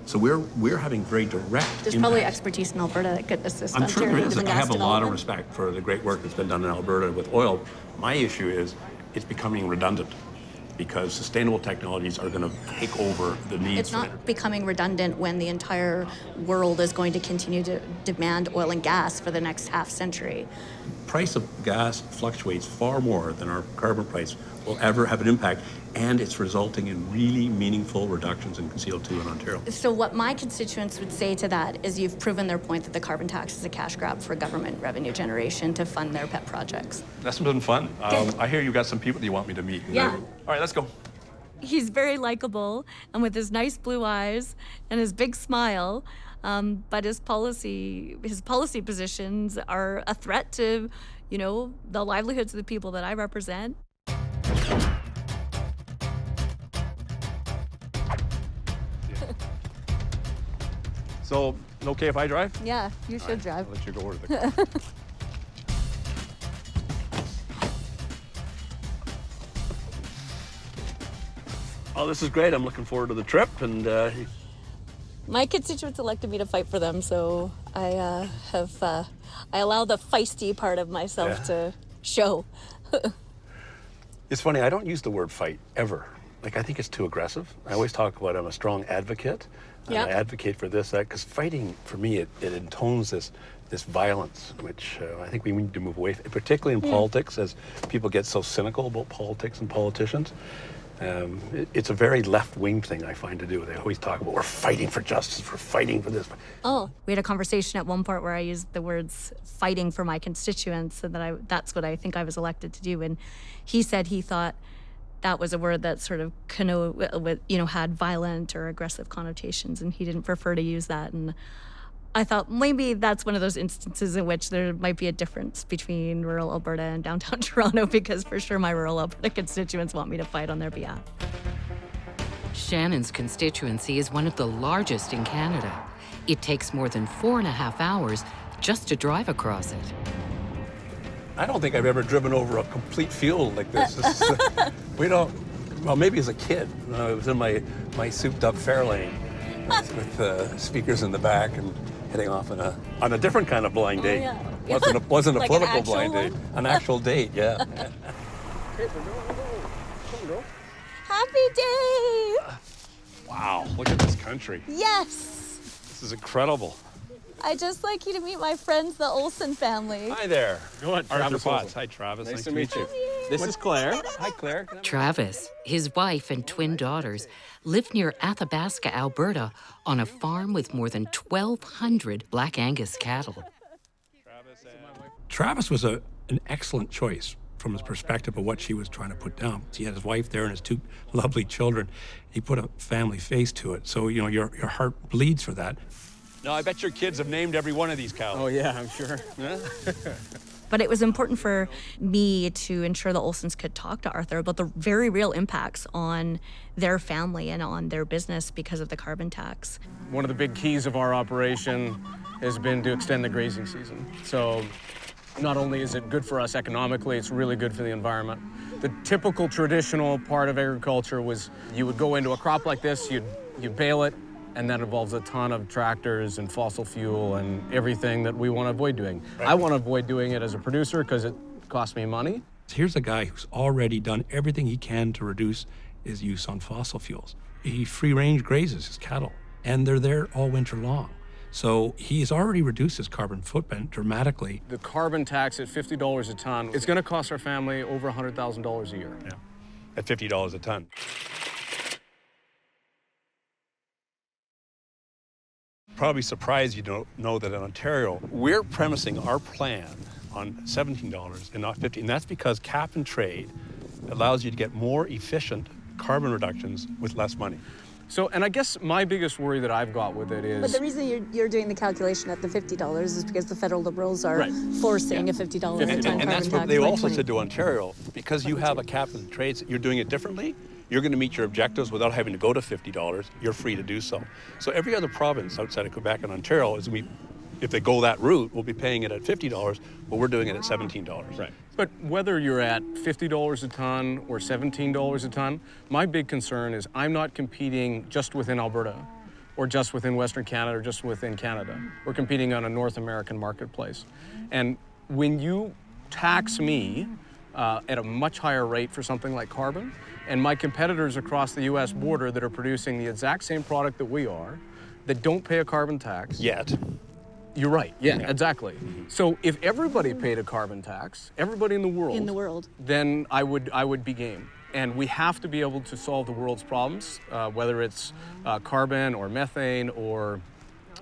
[SPEAKER 10] So we're having very direct
[SPEAKER 11] There's
[SPEAKER 10] impact.
[SPEAKER 11] probably expertise in Alberta that could assist
[SPEAKER 10] I'm sure there
[SPEAKER 11] Ontario
[SPEAKER 10] is.
[SPEAKER 11] in
[SPEAKER 10] I have
[SPEAKER 11] gas
[SPEAKER 10] a lot of
[SPEAKER 11] development.
[SPEAKER 10] respect for the great work that's been done in Alberta with oil. My issue is it's becoming redundant because sustainable technologies are going to take over the needs.
[SPEAKER 11] It's not becoming redundant when the entire world is going to continue to demand oil and gas for the next half century.
[SPEAKER 10] Price of gas fluctuates far more than our carbon price will ever have an impact, and it's resulting in really meaningful reductions in CO2 in Ontario.
[SPEAKER 11] So what my constituents would say to that is you've proven their point that the carbon tax is a cash grab for government revenue generation to fund their pet projects.
[SPEAKER 10] That's been fun. I hear you've got some people that you want me to meet.
[SPEAKER 11] Yeah.
[SPEAKER 10] All right, let's go.
[SPEAKER 11] He's very likable, and with his nice blue eyes and his big smile, but his policy positions are a threat to, you know, the livelihoods of the people that I represent.
[SPEAKER 10] So, okay if I drive?
[SPEAKER 11] Yeah, you should drive.
[SPEAKER 10] I'll let you go over to the car. Oh, this is great. I'm looking forward to the trip, and
[SPEAKER 11] My constituents elected me to fight for them, so I allow the feisty part of myself to show.
[SPEAKER 10] it's funny, I don't use the word fight, ever. Like, I think it's too aggressive. I always talk about I'm a strong advocate, and I advocate for this, that, because fighting, for me, it intones this violence, which I think we need to move away from, particularly in politics, as people get so cynical about politics and politicians. It's a very left-wing thing, I find, to do. They always talk about, we're fighting for justice, we're fighting for this.
[SPEAKER 11] Oh, we had a conversation at one part where I used the words fighting for my constituents, and that's what I think I was elected to do. And he said he thought that was a word that sort of had violent or aggressive connotations, and he didn't prefer to use that. And I thought maybe that's one of those instances in which there might be a difference between rural Alberta and downtown Toronto, because for sure my rural Alberta constituents want me to fight on their behalf.
[SPEAKER 2] Shannon's constituency is one of the largest in Canada. It takes more than 4.5 hours just to drive across it.
[SPEAKER 10] I don't think I've ever driven over a complete field like this. We don't, well, maybe as a kid. I was in my souped-up Fairlane with speakers in the back and heading off on a different kind of blind date.
[SPEAKER 11] Yeah.
[SPEAKER 10] Wasn't a
[SPEAKER 11] Like
[SPEAKER 10] political blind date. An actual date, yeah.
[SPEAKER 11] Happy day!
[SPEAKER 10] Wow, look at this country.
[SPEAKER 11] Yes!
[SPEAKER 10] This is incredible.
[SPEAKER 11] I'd just like you to meet my friends, the Olsen family.
[SPEAKER 10] Hi there.
[SPEAKER 8] Go on,
[SPEAKER 10] Arthur
[SPEAKER 8] Travis
[SPEAKER 10] Potts.
[SPEAKER 8] Olsen.
[SPEAKER 10] Hi, Travis.
[SPEAKER 8] Nice to meet you. This is Claire. Hi, Claire.
[SPEAKER 2] Travis, his wife and twin daughters live near Athabasca, Alberta, on a farm with more than 1,200 Black Angus cattle.
[SPEAKER 10] Travis was an excellent choice from his perspective of what she was trying to put down. He had his wife there and his 2 lovely children. He put a family face to it. So, you know, your heart bleeds for that. No, I bet your kids have named every one of these cows.
[SPEAKER 8] Oh, yeah, I'm sure.
[SPEAKER 11] But it was important for me to ensure the Olsens could talk to Arthur about the very real impacts on their family and on their business because of the carbon tax.
[SPEAKER 13] One of the big keys of our operation has been to extend the grazing season. So not only is it good for us economically, it's really good for the environment. The typical traditional part of agriculture was you would go into a crop like this, you'd bale it, and that involves a ton of tractors and fossil fuel and everything that we want to avoid doing. Right. I want to avoid doing it as a producer because it costs me money.
[SPEAKER 10] Here's a guy who's already done everything he can to reduce his use on fossil fuels. He free-range grazes his cattle, and they're there all winter long. So he's already reduced his carbon footprint dramatically.
[SPEAKER 13] The carbon tax at $50 a ton, it's going to cost our family over $100,000 a year.
[SPEAKER 10] Yeah, at $50 a ton. Probably surprised you don't know that in Ontario, we're premising our plan on $17 and not $50, and that's because cap and trade allows you to get more efficient carbon reductions with less money.
[SPEAKER 13] So, and I guess my biggest worry that I've got with it is...
[SPEAKER 14] But the reason you're doing the calculation at the $50 is because the federal Liberals are forcing a $50 a ton carbon tax.
[SPEAKER 10] And that's what they also said to Ontario, because you have a cap and trade, you're doing it differently, you're going to meet your objectives without having to go to $50. You're free to do so. So every other province outside of Quebec and Ontario, if they go that route, will be paying it at $50, but we're doing it at $17.
[SPEAKER 13] Right. But whether you're at $50 a ton or $17 a ton, my big concern is I'm not competing just within Alberta or just within Western Canada or just within Canada. We're competing on a North American marketplace. And when you tax me at a much higher rate for something like carbon, and my competitors across the US border that are producing the exact same product that we are, that don't pay a carbon tax.
[SPEAKER 10] Yet.
[SPEAKER 13] You're right, yeah, exactly. So if everybody paid a carbon tax, everybody in the world, then I would be game. And we have to be able to solve the world's problems, whether it's carbon or methane or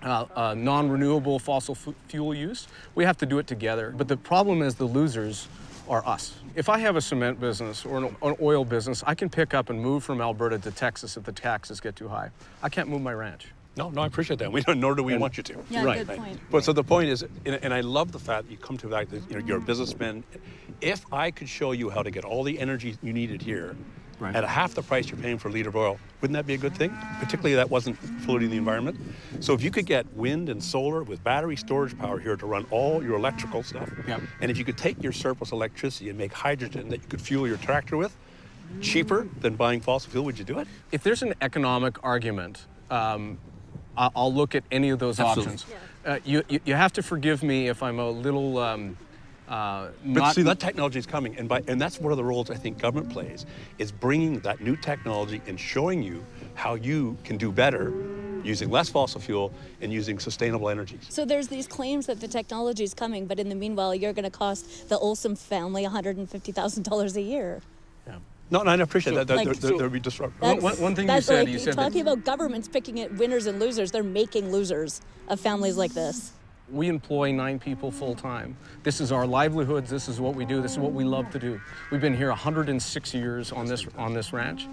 [SPEAKER 13] non-renewable fossil fuel use. We have to do it together. But the problem is the losers are us. If I have a cement business or an oil business, I can pick up and move from Alberta to Texas if the taxes get too high. I can't move my ranch.
[SPEAKER 10] No, I appreciate that. Nor do we want you to.
[SPEAKER 14] Yeah, right. Good point.
[SPEAKER 10] But so the point is, and I love the fact that you come to that, you're a businessman. If I could show you how to get all the energy you needed here at half the price you're paying for a liter of oil, wouldn't that be a good thing? Particularly that wasn't polluting the environment. So if you could get wind and solar with battery storage power here to run all your electrical stuff, and if you could take your surplus electricity and make hydrogen that you could fuel your tractor with, cheaper than buying fossil fuel, would you do it?
[SPEAKER 13] If there's an economic argument, I'll look at any of those options. You have to forgive me if I'm a little
[SPEAKER 10] But see, that technology is coming, and that's one of the roles I think government plays, is bringing that new technology and showing you how you can do better using less fossil fuel and using sustainable energies.
[SPEAKER 14] So there's these claims that the technology is coming, but in the meanwhile, you're going to cost the Olsen family $150,000 a year.
[SPEAKER 10] No, I appreciate that. There'll be disruption.
[SPEAKER 13] One thing you said, you said
[SPEAKER 14] talking about governments picking at winners and losers, they're making losers of families like this.
[SPEAKER 13] We employ 9 people full-time. This is our livelihoods. This is what we do. This is what we love to do. We've been here 106 years on this ranch,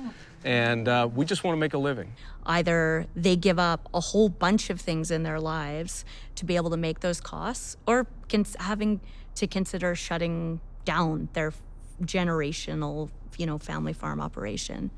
[SPEAKER 13] and we just want to make a living.
[SPEAKER 11] Either they give up a whole bunch of things in their lives to be able to make those costs, or having to consider shutting down their generational, family farm operation.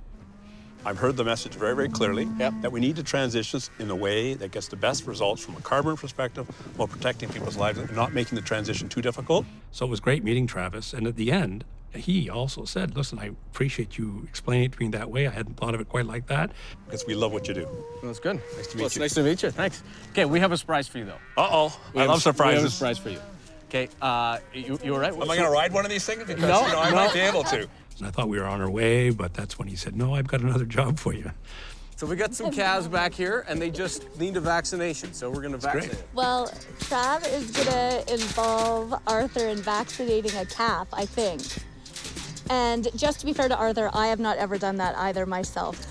[SPEAKER 10] I've heard the message very, very clearly that we need to transition in a way that gets the best results from a carbon perspective while protecting people's lives and not making the transition too difficult. So it was great meeting Travis, and at the end, he also said, listen, I appreciate you explaining it to me that way. I hadn't thought of it quite like that, because we love what you do.
[SPEAKER 13] That's good.
[SPEAKER 10] Nice to meet you.
[SPEAKER 13] It's nice to meet you. Thanks. Okay, we have a surprise for you, though.
[SPEAKER 10] Uh-oh. I love surprises.
[SPEAKER 13] We have a surprise for you. Okay, you all right?
[SPEAKER 10] Am I going to ride one of these things? Because, I might be able to. And I thought we were on our way, but that's when he said, no, I've got another job for you.
[SPEAKER 13] So we got some calves back here, and they just need a vaccination, so we're going to vaccinate them.
[SPEAKER 14] Well, Trav is going to involve Arthur in vaccinating a calf, I think. And just to be fair to Arthur, I have not ever done that either myself.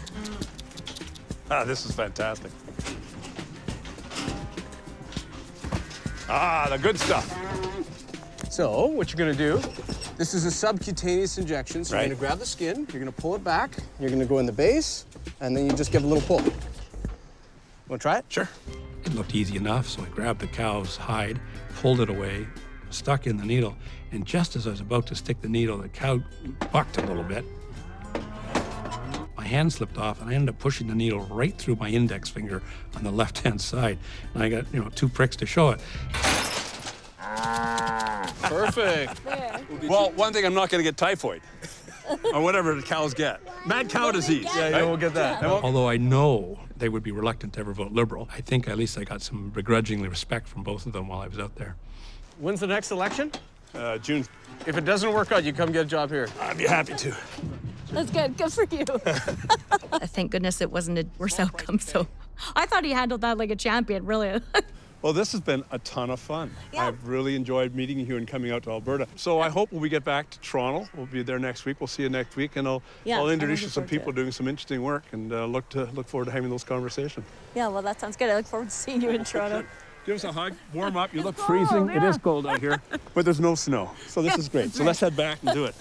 [SPEAKER 10] This is fantastic. The good stuff.
[SPEAKER 13] So what you're going to do, this is a subcutaneous injection, so you're going to grab the skin, you're going to pull it back, you're going to go in the base, and then you just give a little pull. Want to try it?
[SPEAKER 10] Sure. It looked easy enough, so I grabbed the cow's hide, pulled it away, stuck in the needle, and just as I was about to stick the needle, the cow bucked a little bit. My hand slipped off, and I ended up pushing the needle right through my index finger on the left-hand side. And I got, 2 pricks to show it.
[SPEAKER 13] Perfect.
[SPEAKER 10] Well, one thing, I'm not going to get typhoid or whatever the cows get. Mad cow disease.
[SPEAKER 13] Yeah, we'll get that.
[SPEAKER 10] Although I know they would be reluctant to ever vote Liberal, I think at least I got some begrudgingly respect from both of them while I was out there.
[SPEAKER 13] When's the next election?
[SPEAKER 10] June.
[SPEAKER 13] If it doesn't work out, you come get a job here.
[SPEAKER 10] I'd be happy to.
[SPEAKER 14] That's good. Good for you.
[SPEAKER 11] Thank goodness it wasn't a worse outcome, so I thought he handled that like a champion, really.
[SPEAKER 10] Well, this has been a ton of fun. Yeah. I've really enjoyed meeting you and coming out to Alberta. So I hope when we get back to Toronto, we'll be there next week. We'll see you next week, and I'll introduce you to some people doing some interesting work, and look forward to having those conversations.
[SPEAKER 14] Yeah, well, that sounds good. I look forward to seeing you in Toronto.
[SPEAKER 10] Give us a hug, warm up. You look freezing. Yeah. It is cold out here, but there's no snow. So this is great. So let's head back and do it.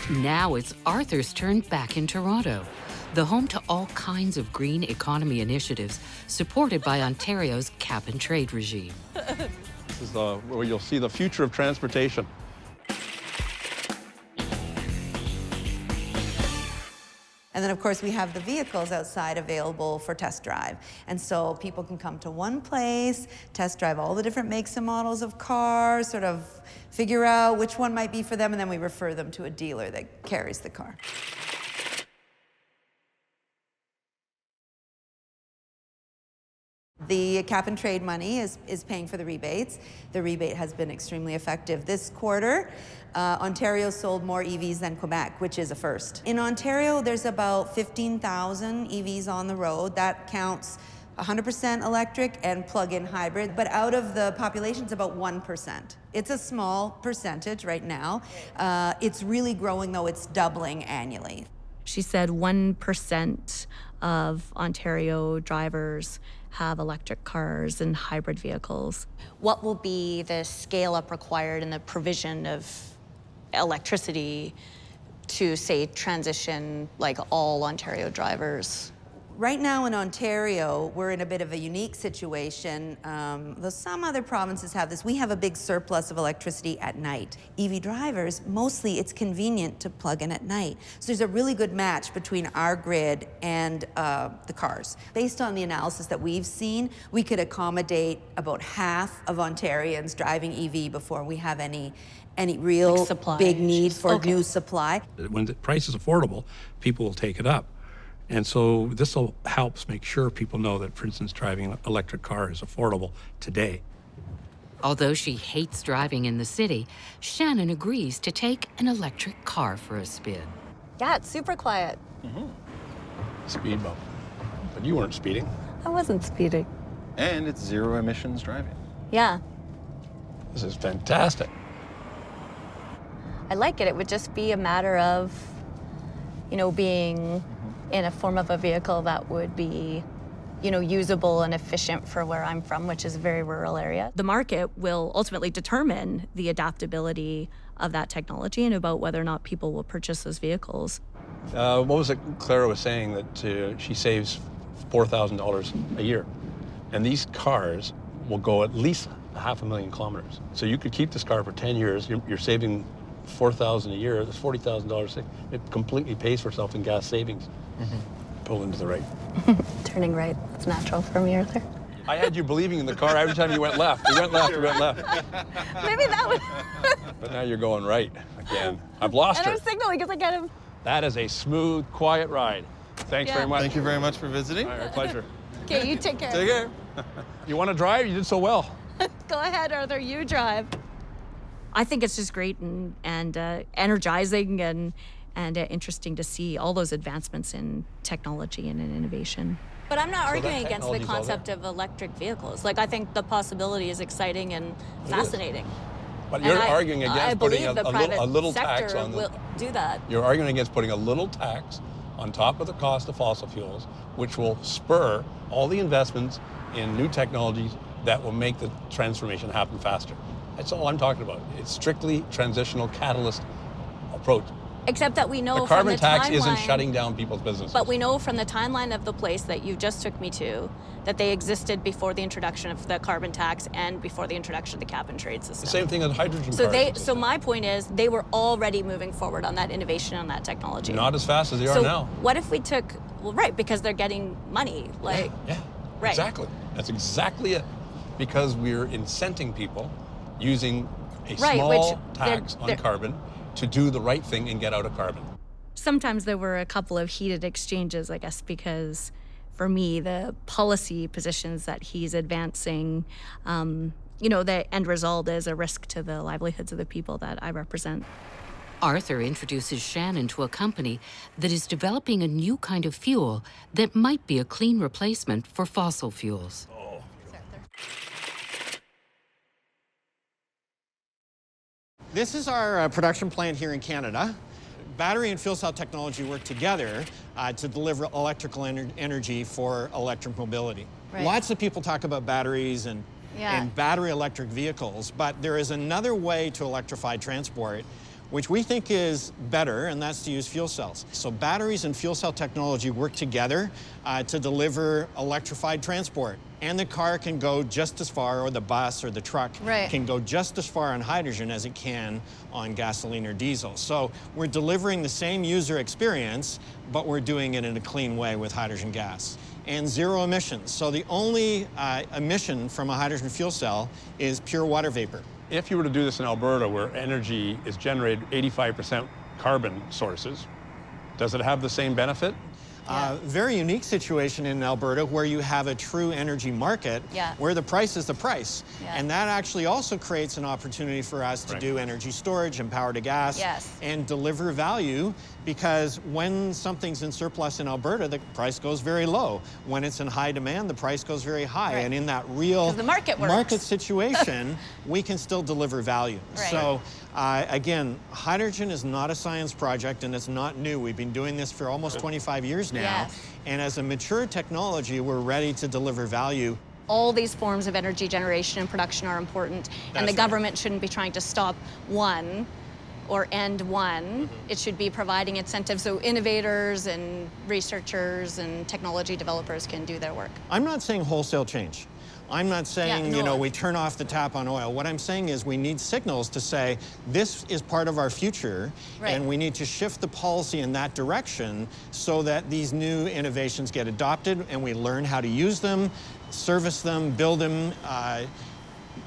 [SPEAKER 2] Now it's Arthur's turn back in Toronto, the home to all kinds of green economy initiatives supported by Ontario's cap-and-trade regime.
[SPEAKER 10] This is where you'll see the future of transportation.
[SPEAKER 15] And then, of course, we have the vehicles outside available for test drive. And so people can come to one place, test drive all the different makes and models of cars, sort of figure out which one might be for them, and then we refer them to a dealer that carries the car. The cap-and-trade money is paying for the rebates. The rebate has been extremely effective. This quarter, Ontario sold more EVs than Quebec, which is a first. In Ontario, there's about 15,000 EVs on the road. That counts 100% electric and plug-in hybrid, but out of the population, it's about 1%. It's a small percentage right now. It's really growing, though. It's doubling annually.
[SPEAKER 11] She said 1% of Ontario drivers have electric cars and hybrid vehicles.
[SPEAKER 16] What will be the scale-up required in the provision of electricity to, say, transition like all Ontario drivers?
[SPEAKER 15] Right now in Ontario, we're in a bit of a unique situation. Though some other provinces have this, we have a big surplus of electricity at night. EV drivers, mostly it's convenient to plug in at night. So there's a really good match between our grid and the cars. Based on the analysis that we've seen, we could accommodate about half of Ontarians driving EV before we have any real big need for new supply.
[SPEAKER 10] When the price is affordable, people will take it up. And so this will help make sure people know that, for instance, driving an electric car is affordable today.
[SPEAKER 2] Although she hates driving in the city, Shannon agrees to take an electric car for a spin.
[SPEAKER 14] Yeah, it's super quiet.
[SPEAKER 10] Speed bump. But you weren't speeding.
[SPEAKER 14] I wasn't speeding.
[SPEAKER 17] And it's zero emissions driving.
[SPEAKER 14] Yeah.
[SPEAKER 10] This is fantastic.
[SPEAKER 14] I like it. It would just be a matter of, being in a form of a vehicle that would be
[SPEAKER 11] usable and efficient for where I'm from, which is a very rural area. The market will ultimately determine the adaptability of that technology and about whether or not people will purchase those vehicles.
[SPEAKER 10] What was it Clara was saying, that she saves $4,000 a year? And these cars will go at least 500,000 kilometers. So you could keep this car for 10 years, you're saving $4,000 a year, that's $40,000. It completely pays for itself in gas savings. Pull into the right.
[SPEAKER 11] Turning right, that's natural for me, Arthur.
[SPEAKER 10] I had you believing in the car every time you went left. You went left, you went left.
[SPEAKER 11] Maybe that would...
[SPEAKER 10] But now you're going right again. I've lost her.
[SPEAKER 11] And I'm signaling because I got him.
[SPEAKER 10] That is a smooth, quiet ride. Thanks very much.
[SPEAKER 17] Thank you very much for visiting.
[SPEAKER 10] All right, pleasure.
[SPEAKER 11] Okay, you take care.
[SPEAKER 17] Take care.
[SPEAKER 10] You want to drive? You did so well.
[SPEAKER 11] Go ahead, Arthur, you drive. I think it's just great and energizing and interesting to see all those advancements in technology and in innovation.
[SPEAKER 16] But I'm not arguing against the concept of electric vehicles. Like, I think the possibility is exciting and fascinating.
[SPEAKER 10] But you're arguing against putting a little tax on
[SPEAKER 16] will do that.
[SPEAKER 10] You're arguing against putting a little tax on top of the cost of fossil fuels, which will spur all the investments in new technologies that will make the transformation happen faster. That's all I'm talking about. It's strictly transitional catalyst approach.
[SPEAKER 16] Except that we know
[SPEAKER 10] the carbon
[SPEAKER 16] from the
[SPEAKER 10] tax
[SPEAKER 16] timeline,
[SPEAKER 10] isn't shutting down people's businesses.
[SPEAKER 16] But we know from the timeline of the place that you just took me to that they existed before the introduction of the carbon tax and before the introduction of the cap and trade system.
[SPEAKER 10] The same thing with hydrogen cars.
[SPEAKER 16] So my point is they were already moving forward on that innovation, on that technology.
[SPEAKER 10] Not as fast as they are now.
[SPEAKER 16] What if we took, well, right, because they're getting money, like.
[SPEAKER 10] Yeah,
[SPEAKER 16] right.
[SPEAKER 10] Exactly. That's exactly it. Because we're incenting people using a small tax on carbon to do the right thing and get out of carbon.
[SPEAKER 11] Sometimes there were a couple of heated exchanges, I guess, because for me, the policy positions that he's advancing, the end result is a risk to the livelihoods of the people that I represent.
[SPEAKER 2] Arthur introduces Shannon to a company that is developing a new kind of fuel that might be a clean replacement for fossil fuels.
[SPEAKER 18] This is our production plant here in Canada. Battery and fuel cell technology work together to deliver electrical energy for electric mobility. Right. Lots of people talk about batteries and battery electric vehicles, but there is another way to electrify transport which we think is better, and that's to use fuel cells. So batteries and fuel cell technology work together to deliver electrified transport. And the car can go just as far, or the bus or the truck can go just as far on hydrogen as it can on gasoline or diesel. So we're delivering the same user experience, but we're doing it in a clean way with hydrogen gas. And zero emissions. So the only emission from a hydrogen fuel cell is pure water vapor.
[SPEAKER 10] If you were to do this in Alberta, where energy is generated 85% carbon sources, does it have the same benefit?
[SPEAKER 18] Very unique situation in Alberta where you have a true energy market where the price is the price. And that actually also creates an opportunity for us to do energy storage and power to gas and deliver value, because when something's in surplus in Alberta, the price goes very low. When it's in high demand, the price goes very high. And in that real market situation, we can still deliver value. So again, hydrogen is not a science project and it's not new. We've been doing this for almost 25 years now. And as a mature technology, we're ready to deliver value.
[SPEAKER 16] All these forms of energy generation and production are important, and the government shouldn't be trying to stop one or end one. It should be providing incentives so innovators and researchers and technology developers can do their work.
[SPEAKER 18] I'm not saying wholesale change. I'm not saying, you know, we turn off the tap on oil. What I'm saying is we need signals to say this is part of our future, and we need to shift the policy in that direction so that these new innovations get adopted and we learn how to use them, service them, build them,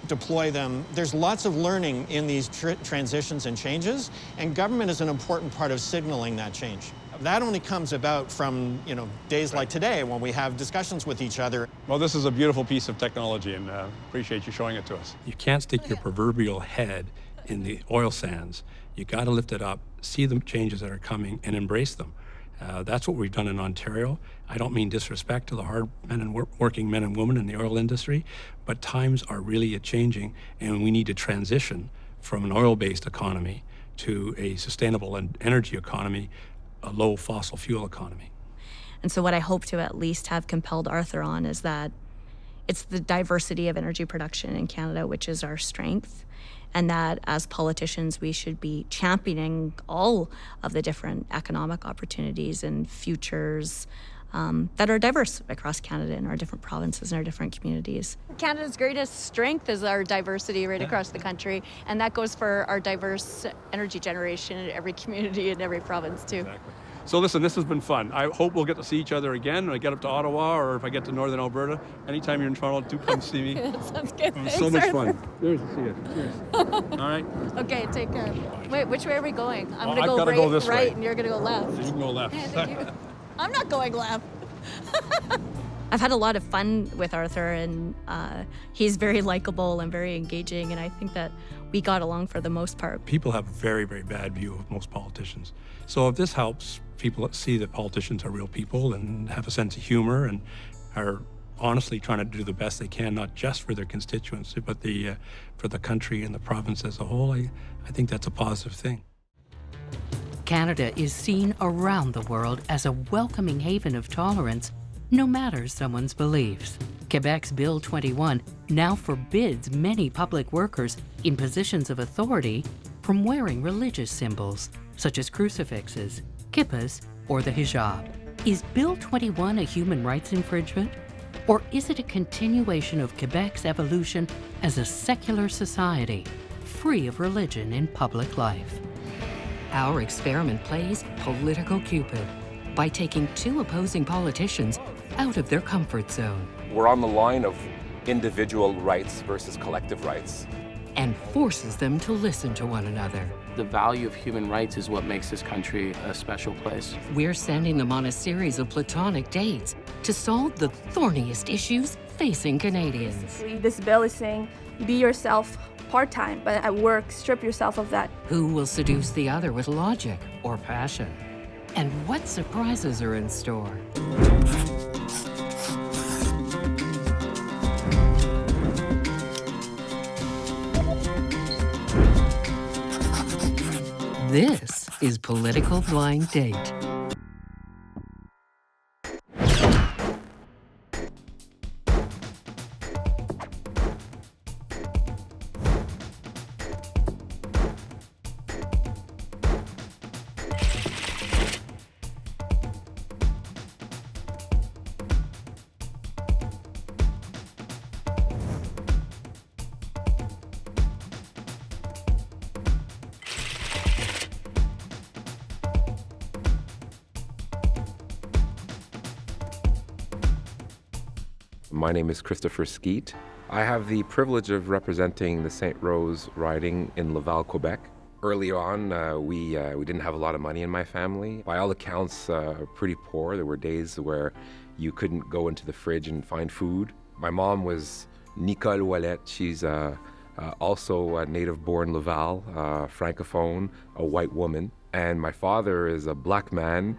[SPEAKER 18] deploy them. There's lots of learning in these transitions and changes, and government is an important part of signaling that change. That only comes about from, you know, days like today when we have discussions with each other.
[SPEAKER 10] Well, this is a beautiful piece of technology, and appreciate you showing it to us. You can't stick your proverbial head in the oil sands. You got to lift it up, see the changes that are coming, and embrace them. That's what we've done in Ontario. I don't mean disrespect to the hard men and working men and women in the oil industry, but times are really changing, and we need to transition from an oil-based economy to a sustainable energy economy, a low fossil fuel economy.
[SPEAKER 11] And so what I hope to at least have compelled Arthur on is that it's the diversity of energy production in Canada which is our strength, and that as politicians we should be championing all of the different economic opportunities and futures that are diverse across Canada in our different provinces and our different communities.
[SPEAKER 14] Canada's greatest strength is our diversity right across the country, and that goes for our diverse energy generation in every community and every province too.
[SPEAKER 10] Exactly. So listen, this has been fun. I hope we'll get to see each other again when I get up to Ottawa, or if I get to Northern Alberta. Anytime you're in Toronto, do come see me.
[SPEAKER 14] That sounds good.
[SPEAKER 10] It was
[SPEAKER 14] Thanks,
[SPEAKER 10] so much
[SPEAKER 14] Arthur.
[SPEAKER 10] fun. Cheers. See you. Cheers. All right.
[SPEAKER 14] Okay, take care. Wait, which way are we going? I'm
[SPEAKER 10] Well,
[SPEAKER 14] gonna
[SPEAKER 10] I've
[SPEAKER 14] go
[SPEAKER 10] gotta
[SPEAKER 14] right,
[SPEAKER 10] go this
[SPEAKER 14] right,
[SPEAKER 10] way.
[SPEAKER 14] and you're gonna go left.
[SPEAKER 10] You can go left.
[SPEAKER 14] Thank you. I'm not going left.
[SPEAKER 11] I've had a lot of fun with Arthur, and he's very likable and very engaging, and I think that we got along for the most part.
[SPEAKER 10] People have a very, very bad view of most politicians. So if this helps people see that politicians are real people and have a sense of humor and are honestly trying to do the best they can, not just for their constituents, but for the country and the province as a whole, I think that's a positive thing.
[SPEAKER 2] Canada is seen around the world as a welcoming haven of tolerance, no matter someone's beliefs. Quebec's Bill 21 now forbids many public workers in positions of authority from wearing religious symbols, such as crucifixes, kippas, or the hijab. Is Bill 21 a human rights infringement? Or is it a continuation of Quebec's evolution as a secular society, free of religion in public life? Our experiment plays political Cupid by taking two opposing politicians out of their comfort zone
[SPEAKER 19] We're on the line of individual rights versus collective rights.
[SPEAKER 2] and forces them to listen to one another.
[SPEAKER 20] The value of human rights is what makes this country a special place.
[SPEAKER 2] We're sending them on a series of platonic dates to solve the thorniest issues facing Canadians.
[SPEAKER 21] This bill is saying, be yourself part-time, but at work, strip yourself of that.
[SPEAKER 2] Who will seduce the other with logic or passion? And what surprises are in store? This is Political Blind Date.
[SPEAKER 22] My name is Christopher Skeet. I have the privilege of representing the St. Rose riding in Laval, Quebec. Early on, we didn't have a lot of money in my family. By all accounts, pretty poor. There were days where you couldn't go into the fridge and find food. My mom was Nicole Ouellette. She's also a native-born Laval, francophone, a white woman. And my father is a black man.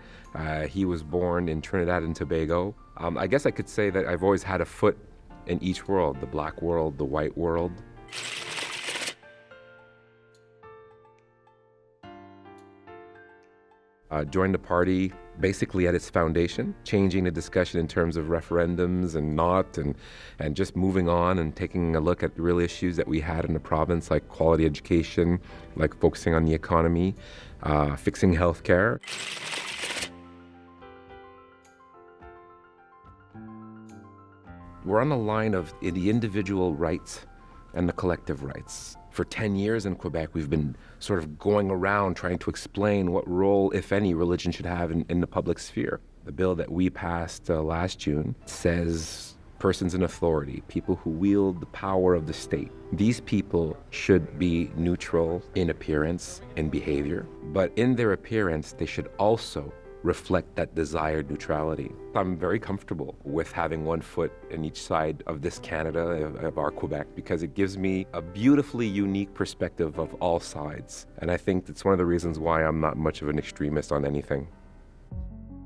[SPEAKER 22] He was born in Trinidad and Tobago. I guess I could say that I've always had a foot in each world, the black world, the white world. Joined the party basically at its foundation, changing the discussion in terms of referendums and not, and just moving on and taking a look at the real issues that we had in the province, like quality education, like focusing on the economy, fixing healthcare. We're on the line of the individual rights and the collective rights. For 10 years in Quebec, we've been sort of going around trying to explain what role, if any, religion should have in the public sphere. The bill that we passed last June says persons in authority, people who wield the power of the state, these people should be neutral in appearance and behavior, but in their appearance, they should also reflect that desired neutrality. I'm very comfortable with having one foot in each side of this Canada, of our Quebec, because it gives me a beautifully unique perspective of all sides. And I think that's one of the reasons why I'm not much of an extremist on anything.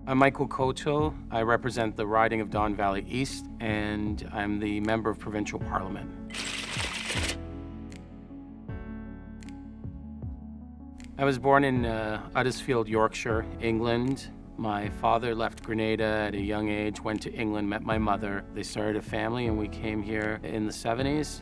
[SPEAKER 20] I'm Michael Cocho. I represent the riding of Don Valley East, and I'm the member of provincial parliament. I was born in Uddersfield, Yorkshire, England. My father left Grenada at a young age, went to England, met my mother. They started a family and we came here in the 70s.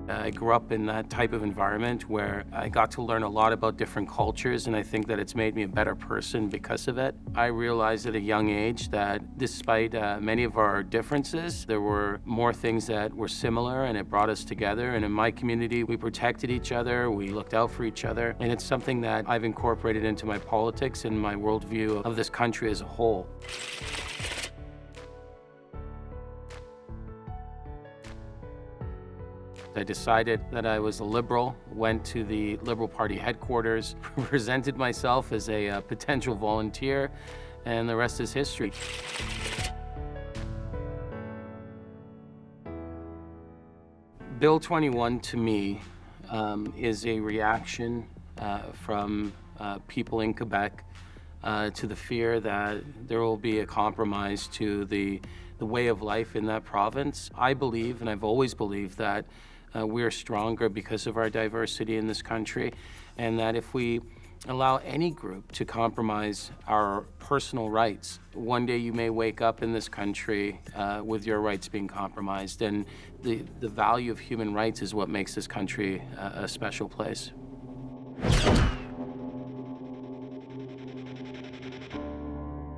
[SPEAKER 20] I grew up in that type of environment where I got to learn a lot about different cultures, and I think that it's made me a better person because of it. I realized at a young age that despite many of our differences, there were more things that were similar, and it brought us together. And in my community, we protected each other, we looked out for each other, and it's something that I've incorporated into my politics and my worldview of this country as a whole. I decided that I was a Liberal, went to the Liberal Party headquarters, presented myself as a potential volunteer, and the rest is history. Bill 21 to me is a reaction from people in Quebec to the fear that there will be a compromise to the way of life in that province. I believe, and I've always believed, that we are stronger because of our diversity in this country, and that if we allow any group to compromise our personal rights, one day you may wake up in this country with your rights being compromised, and the value of human rights is what makes this country a special place.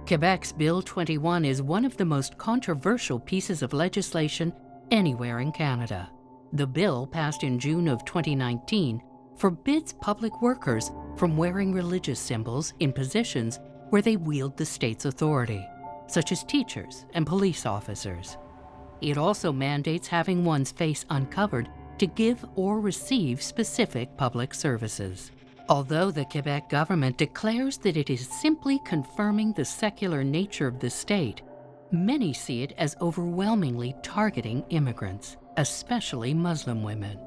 [SPEAKER 2] Quebec's Bill 21 is one of the most controversial pieces of legislation anywhere in Canada. The bill, passed in June of 2019, forbids public workers from wearing religious symbols in positions where they wield the state's authority, such as teachers and police officers. It also mandates having one's face uncovered to give or receive specific public services. Although the Quebec government declares that it is simply confirming the secular nature of the state, many see it as overwhelmingly targeting immigrants, especially Muslim women.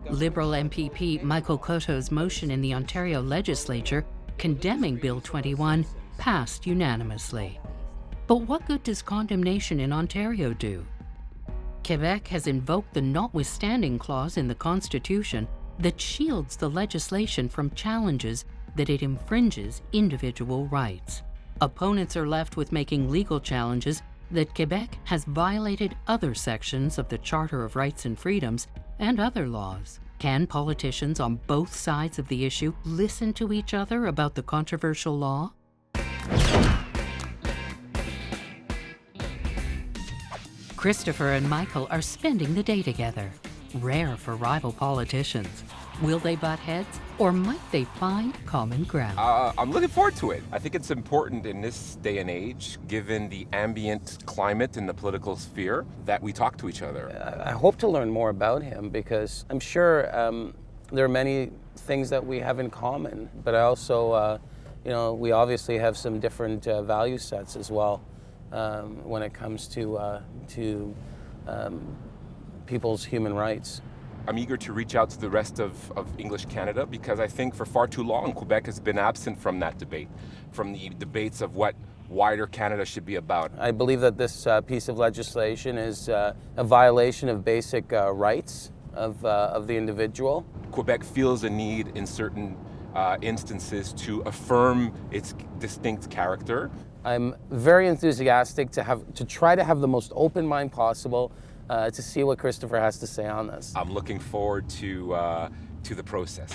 [SPEAKER 2] Liberal MPP Michael Coteau's motion in the Ontario legislature condemning Bill 21 passed unanimously. But what good does condemnation in Ontario do? Quebec has invoked the notwithstanding clause in the Constitution that shields the legislation from challenges that it infringes individual rights. Opponents are left with making legal challenges that Quebec has violated other sections of the Charter of Rights and Freedoms and other laws. Can politicians on both sides of the issue listen to each other about the controversial law? Christopher and Michael are spending the day together. Rare for rival politicians. Will they butt heads, or might they find common ground?
[SPEAKER 22] I'm looking forward to it. I think it's important in this day and age, given the ambient climate in the political sphere, that we talk to each other.
[SPEAKER 20] I hope to learn more about him because I'm sure there are many things that we have in common, but I also, we obviously have some different value sets as well when it comes to people's human rights.
[SPEAKER 22] I'm eager to reach out to the rest of English Canada because I think for far too long Quebec has been absent from that debate, from the debates of what wider Canada should be about.
[SPEAKER 20] I believe that this piece of legislation is a violation of basic rights of the individual.
[SPEAKER 22] Quebec feels a need in certain instances to affirm its distinct character.
[SPEAKER 20] I'm very enthusiastic to try to have the most open mind possible to see what Christopher has to say on this.
[SPEAKER 22] I'm looking forward to the process.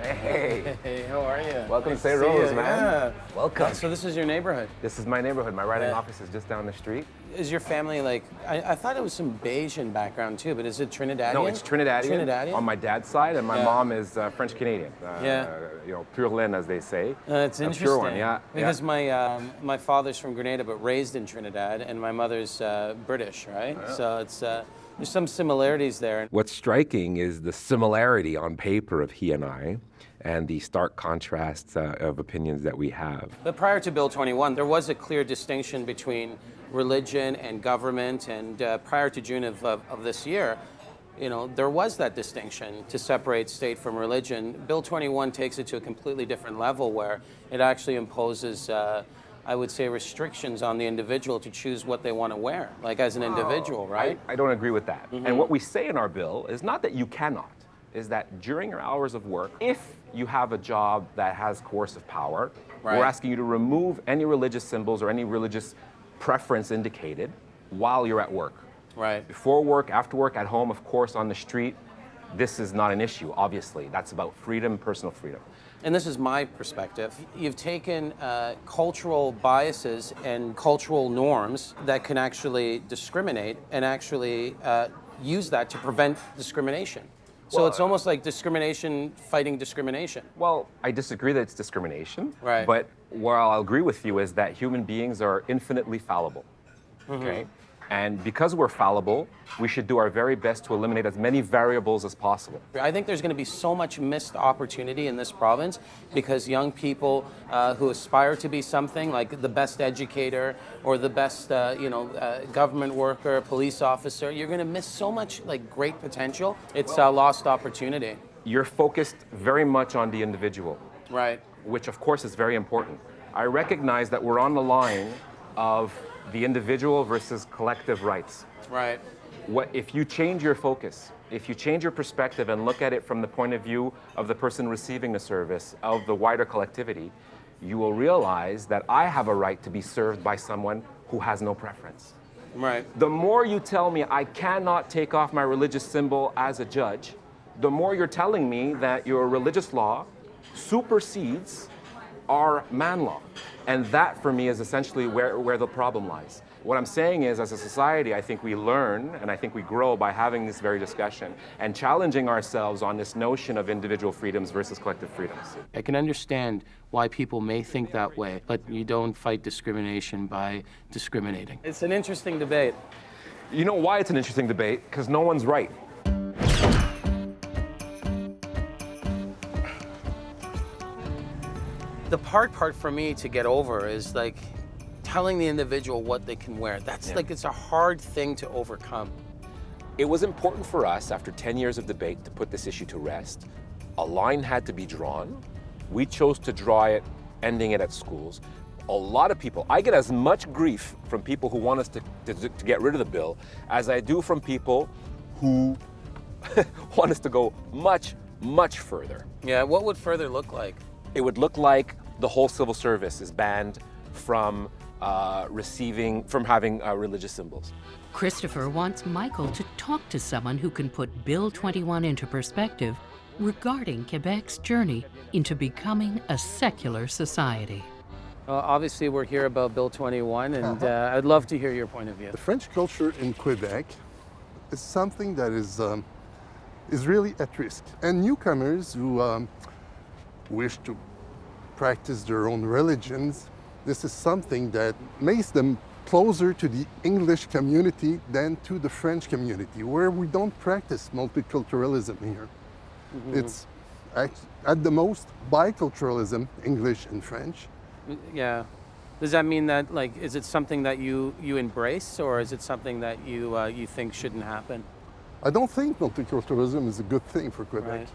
[SPEAKER 20] Hey, how are you?
[SPEAKER 22] Welcome
[SPEAKER 20] Nice
[SPEAKER 22] to St.
[SPEAKER 20] see
[SPEAKER 22] Rose,
[SPEAKER 20] you.
[SPEAKER 22] man.
[SPEAKER 20] Yeah.
[SPEAKER 22] Welcome.
[SPEAKER 20] So this is your neighborhood?
[SPEAKER 22] This is my neighborhood. My riding office is just down the street.
[SPEAKER 20] Is your family like, I thought it was some Bayesian background too, but is it Trinidadian?
[SPEAKER 22] No, it's Trinidadian on my dad's side, and my mom is French-Canadian. Pure laine, as they say.
[SPEAKER 20] That's interesting.
[SPEAKER 22] Pure one, yeah.
[SPEAKER 20] Because my father's from Grenada, but raised in Trinidad, and my mother's British, right?
[SPEAKER 22] Yeah.
[SPEAKER 20] So it's there's some similarities there.
[SPEAKER 22] What's striking is the similarity on paper of he and I, and the stark contrasts of opinions that we have.
[SPEAKER 20] But prior to Bill 21, there was a clear distinction between religion and government, and prior to June of this year, there was that distinction to separate state from religion. Bill 21 takes it to a completely different level where it actually imposes I would say, restrictions on the individual to choose what they want to wear, like as an individual, right?
[SPEAKER 22] I don't agree with that. And what we say in our bill is not that you cannot, is that during your hours of work, if you have a job that has coercive power, we're asking you to remove any religious symbols or any religious preference indicated while you're at work.
[SPEAKER 20] Right.
[SPEAKER 22] Before work, after work, at home, of course, on the street, this is not an issue, obviously. That's about freedom, personal freedom.
[SPEAKER 20] And this is my perspective. You've taken cultural biases and cultural norms that can actually discriminate and actually use that to prevent discrimination. So it's almost like discrimination fighting discrimination.
[SPEAKER 22] Well, I disagree that it's discrimination.
[SPEAKER 20] Right.
[SPEAKER 22] But where I'll agree with you is that human beings are infinitely fallible. Okay? And because we're fallible, we should do our very best to eliminate as many variables as possible.
[SPEAKER 20] I think there's going to be so much missed opportunity in this province because young people who aspire to be something like the best educator or the best, government worker, police officer, you're going to miss so much like great potential. It's a lost opportunity.
[SPEAKER 22] You're focused very much on the individual.
[SPEAKER 20] Right.
[SPEAKER 22] Which of course is very important. I recognize that we're on the line of the individual versus collective rights.
[SPEAKER 20] Right.
[SPEAKER 22] If you change your focus, if you change your perspective and look at it from the point of view of the person receiving the service, of the wider collectivity, you will realize that I have a right to be served by someone who has no preference.
[SPEAKER 20] Right.
[SPEAKER 22] The more you tell me I cannot take off my religious symbol as a judge, the more you're telling me that your religious law supersedes our man law. And that, for me, is essentially where the problem lies. What I'm saying is, as a society, I think we learn and I think we grow by having this very discussion and challenging ourselves on this notion of individual freedoms versus collective freedoms.
[SPEAKER 20] I can understand why people may think that way, but you don't fight discrimination by discriminating. It's an interesting debate.
[SPEAKER 22] You know why it's an interesting debate? Because no one's right.
[SPEAKER 20] The hard part for me to get over is like telling the individual what they can wear. That's like, it's a hard thing to overcome.
[SPEAKER 22] It was important for us, after 10 years of debate, to put this issue to rest. A line had to be drawn. We chose to draw it, ending it at schools. A lot of people, I get as much grief from people who want us to get rid of the bill as I do from people who want us to go much, much further.
[SPEAKER 20] Yeah, what would further look like?
[SPEAKER 22] It would look like the whole civil service is banned from having religious symbols.
[SPEAKER 2] Christopher wants Michael to talk to someone who can put Bill 21 into perspective regarding Quebec's journey into becoming a secular society.
[SPEAKER 20] Obviously, we're here about Bill 21, and I'd love to hear your point of view.
[SPEAKER 1] The French culture in Quebec is something that is really at risk. And newcomers who wish to practice their own religions, this is something that makes them closer to the English community than to the French community, where we don't practice multiculturalism here. It's at the most biculturalism, English and French.
[SPEAKER 20] Yeah. Does that mean that, like, is it something that you embrace, or is it something that you think shouldn't happen?
[SPEAKER 1] I don't think multiculturalism is a good thing for Quebec.
[SPEAKER 20] Right.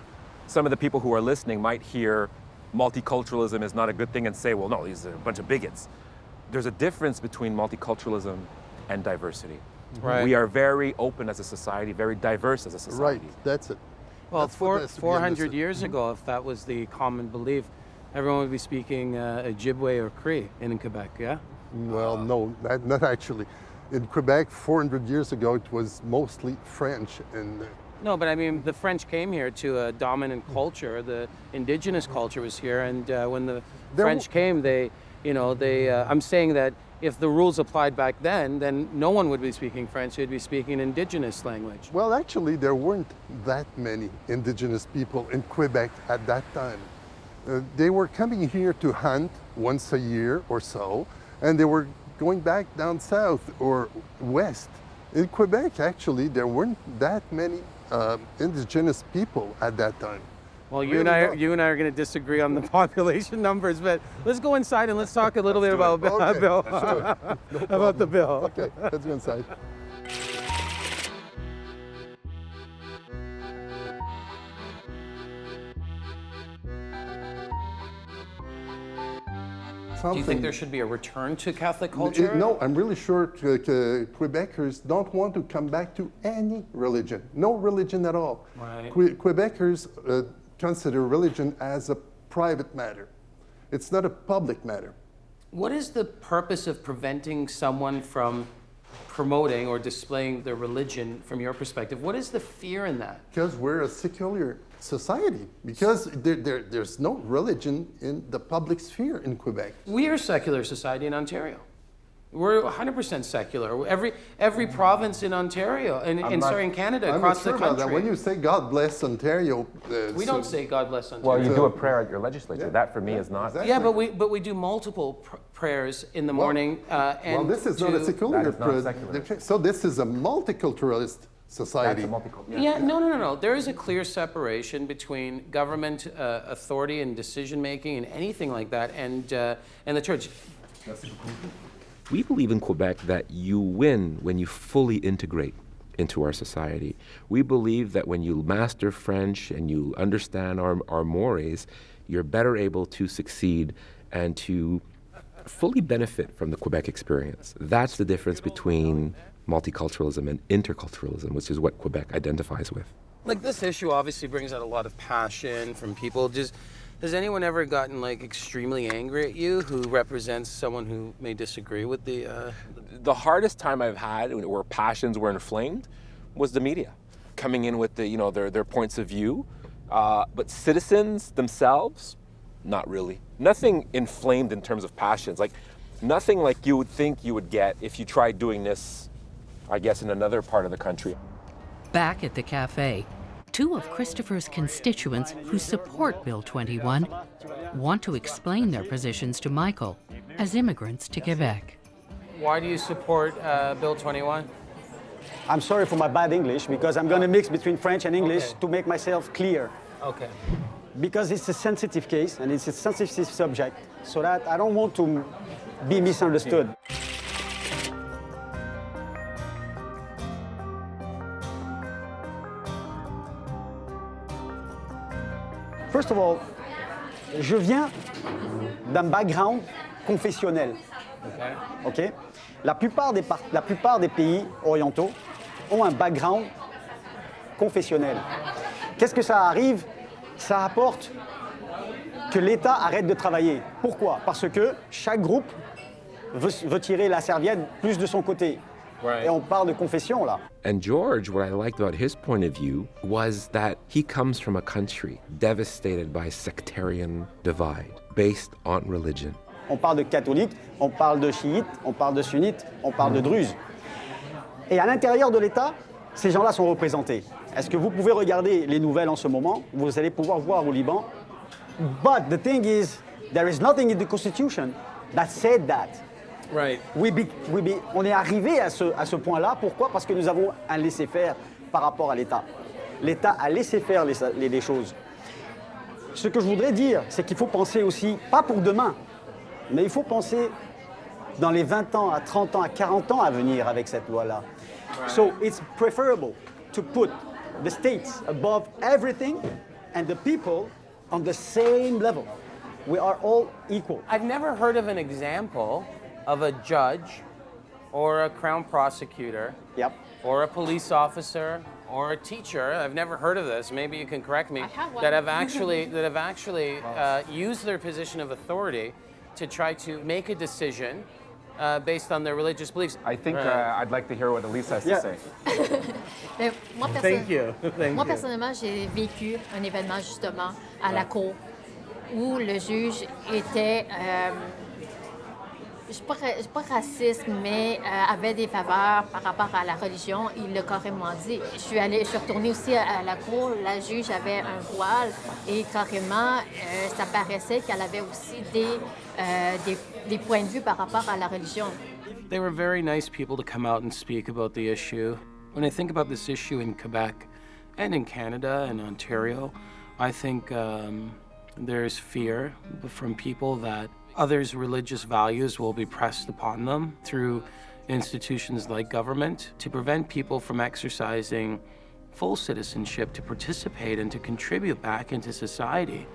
[SPEAKER 22] Some of the people who are listening might hear multiculturalism is not a good thing and say, well, no, these are a bunch of bigots. There's a difference between multiculturalism and diversity.
[SPEAKER 20] Right.
[SPEAKER 22] We are very open as a society, very diverse as a society.
[SPEAKER 1] Right, that's it.
[SPEAKER 20] Well,
[SPEAKER 1] That's what has to be
[SPEAKER 20] 400
[SPEAKER 1] understood.
[SPEAKER 20] years ago, if that was the common belief, everyone would be speaking Ojibwe or Cree in Quebec, yeah?
[SPEAKER 1] Well, no, not actually. In Quebec, 400 years ago, it was mostly French. And
[SPEAKER 20] No, but I mean, the French came here to a dominant culture. The indigenous culture was here, and when the French came, I'm saying that if the rules applied back then no one would be speaking French, they'd be speaking indigenous language.
[SPEAKER 1] well, actually, there weren't that many indigenous people in Quebec at that time. They were coming here to hunt once a year or so, and they were going back down south or west. In Quebec, actually, there weren't that many indigenous people at that time.
[SPEAKER 20] Well, you and I are going to disagree on the population numbers, but let's go inside and let's talk a little bit about Bill.
[SPEAKER 1] Sure. No
[SPEAKER 20] About the bill.
[SPEAKER 1] Okay, let's go inside. something.
[SPEAKER 20] Do you think there should be a return to Catholic culture?
[SPEAKER 1] No, I'm really sure Quebecers don't want to come back to any religion. No religion at all.
[SPEAKER 20] Right.
[SPEAKER 1] Quebecers consider religion as a private matter. It's not a public matter.
[SPEAKER 20] What is the purpose of preventing someone from promoting or displaying their religion from your perspective? What is the fear in that?
[SPEAKER 1] Because we're a secular society. Because there's no religion in the public sphere in Quebec.
[SPEAKER 20] We are a secular society in Ontario. We're 100% secular. Every province in Ontario, and in Canada, across the country.
[SPEAKER 1] About that. When you say God bless Ontario,
[SPEAKER 20] we don't say God bless Ontario.
[SPEAKER 22] Well, you do a prayer at your legislature. That for me is not.
[SPEAKER 1] Exactly.
[SPEAKER 20] Yeah, but we do multiple prayers in the morning.
[SPEAKER 1] Well, this is not a secular prayer. So this is a multiculturalist society.
[SPEAKER 22] That's a multicultural.
[SPEAKER 20] Yeah, no. There is a clear separation between government authority and decision making and anything like that, and the church.
[SPEAKER 22] We believe in Quebec that you win when you fully integrate into our society. We believe that when you master French and you understand our mores, you're better able to succeed and to fully benefit from the Quebec experience. That's the difference between multiculturalism and interculturalism, which is what Quebec identifies with.
[SPEAKER 20] Like, this issue obviously brings out a lot of passion from people. Has anyone ever gotten extremely angry at you who represents someone who may disagree with
[SPEAKER 22] The hardest time I've had where passions were inflamed was the media coming in with their points of view, but citizens themselves, not really. Nothing inflamed in terms of passions, nothing like you would think you would get if you tried doing this, I guess, in another part of the country.
[SPEAKER 2] Back at the cafe, two of Christopher's constituents who support Bill 21 want to explain their positions to Michael as immigrants to Quebec.
[SPEAKER 20] Why do you support Bill 21?
[SPEAKER 4] I'm sorry for my bad English, because I'm going to mix between French and English to make myself clear.
[SPEAKER 20] Okay.
[SPEAKER 4] Because it's a sensitive case and it's a sensitive subject, so that I don't want to be misunderstood. First of all, je viens d'un background confessionnel. Okay? La plupart des pays orientaux ont un background confessionnel. Qu'est-ce que ça arrive? Ça apporte que l'État arrête de travailler. Pourquoi? Parce que chaque groupe veut tirer la serviette plus de son côté.
[SPEAKER 22] Right.
[SPEAKER 4] Et on parle de confession là.
[SPEAKER 22] And George, what I liked about his point of view was that he comes from a country devastated by sectarian divide based on religion.
[SPEAKER 4] On parle de catholiques, on parle de chiites, on parle de sunnites, on parle de druzes. Et à l'intérieur de l'État, ces gens-là sont représentés. Est-ce que vous pouvez regarder les nouvelles en ce moment? Vous allez pouvoir voir au Liban. But the thing is, there is nothing in the Constitution that said that.
[SPEAKER 20] Right.
[SPEAKER 4] On est arrivé à ce point-là. Pourquoi? Parce que nous avons un laisser-faire par rapport à l'État. L'État a laissé faire les choses. Ce que je voudrais dire, c'est qu'il faut penser aussi, pas pour demain, mais il faut penser dans les 20 ans, à 30 ans, à 40 ans à venir avec cette loi-là. Right. So it's preferable to put the states above everything and the people on the same level. We are all equal.
[SPEAKER 20] I've never heard of an example of a judge or a crown prosecutor or a police officer or a teacher, I've never heard of this, maybe you can correct me, that have actually used their position of authority to try to make a decision based on their religious beliefs.
[SPEAKER 22] I think I'd like to hear what Elisa has to say.
[SPEAKER 20] Thank you.
[SPEAKER 6] Moi, personnellement, j'ai vécu un événement justement à la cour où le juge était... je suis pas raciste, mais avait des faveurs par rapport à la religion. Il l'a carrément dit. Je suis retournée aussi à la cour. La juge avait un voile et carrément, ça paraissait qu'elle avait aussi des points de vue par rapport à la religion.
[SPEAKER 20] They were very nice people to come out and speak about the issue. When I think about this issue in Quebec and in Canada and Ontario, I think there's fear from people that others' religious values will be pressed upon them through institutions like government to prevent people from exercising full citizenship to participate and to contribute back into society.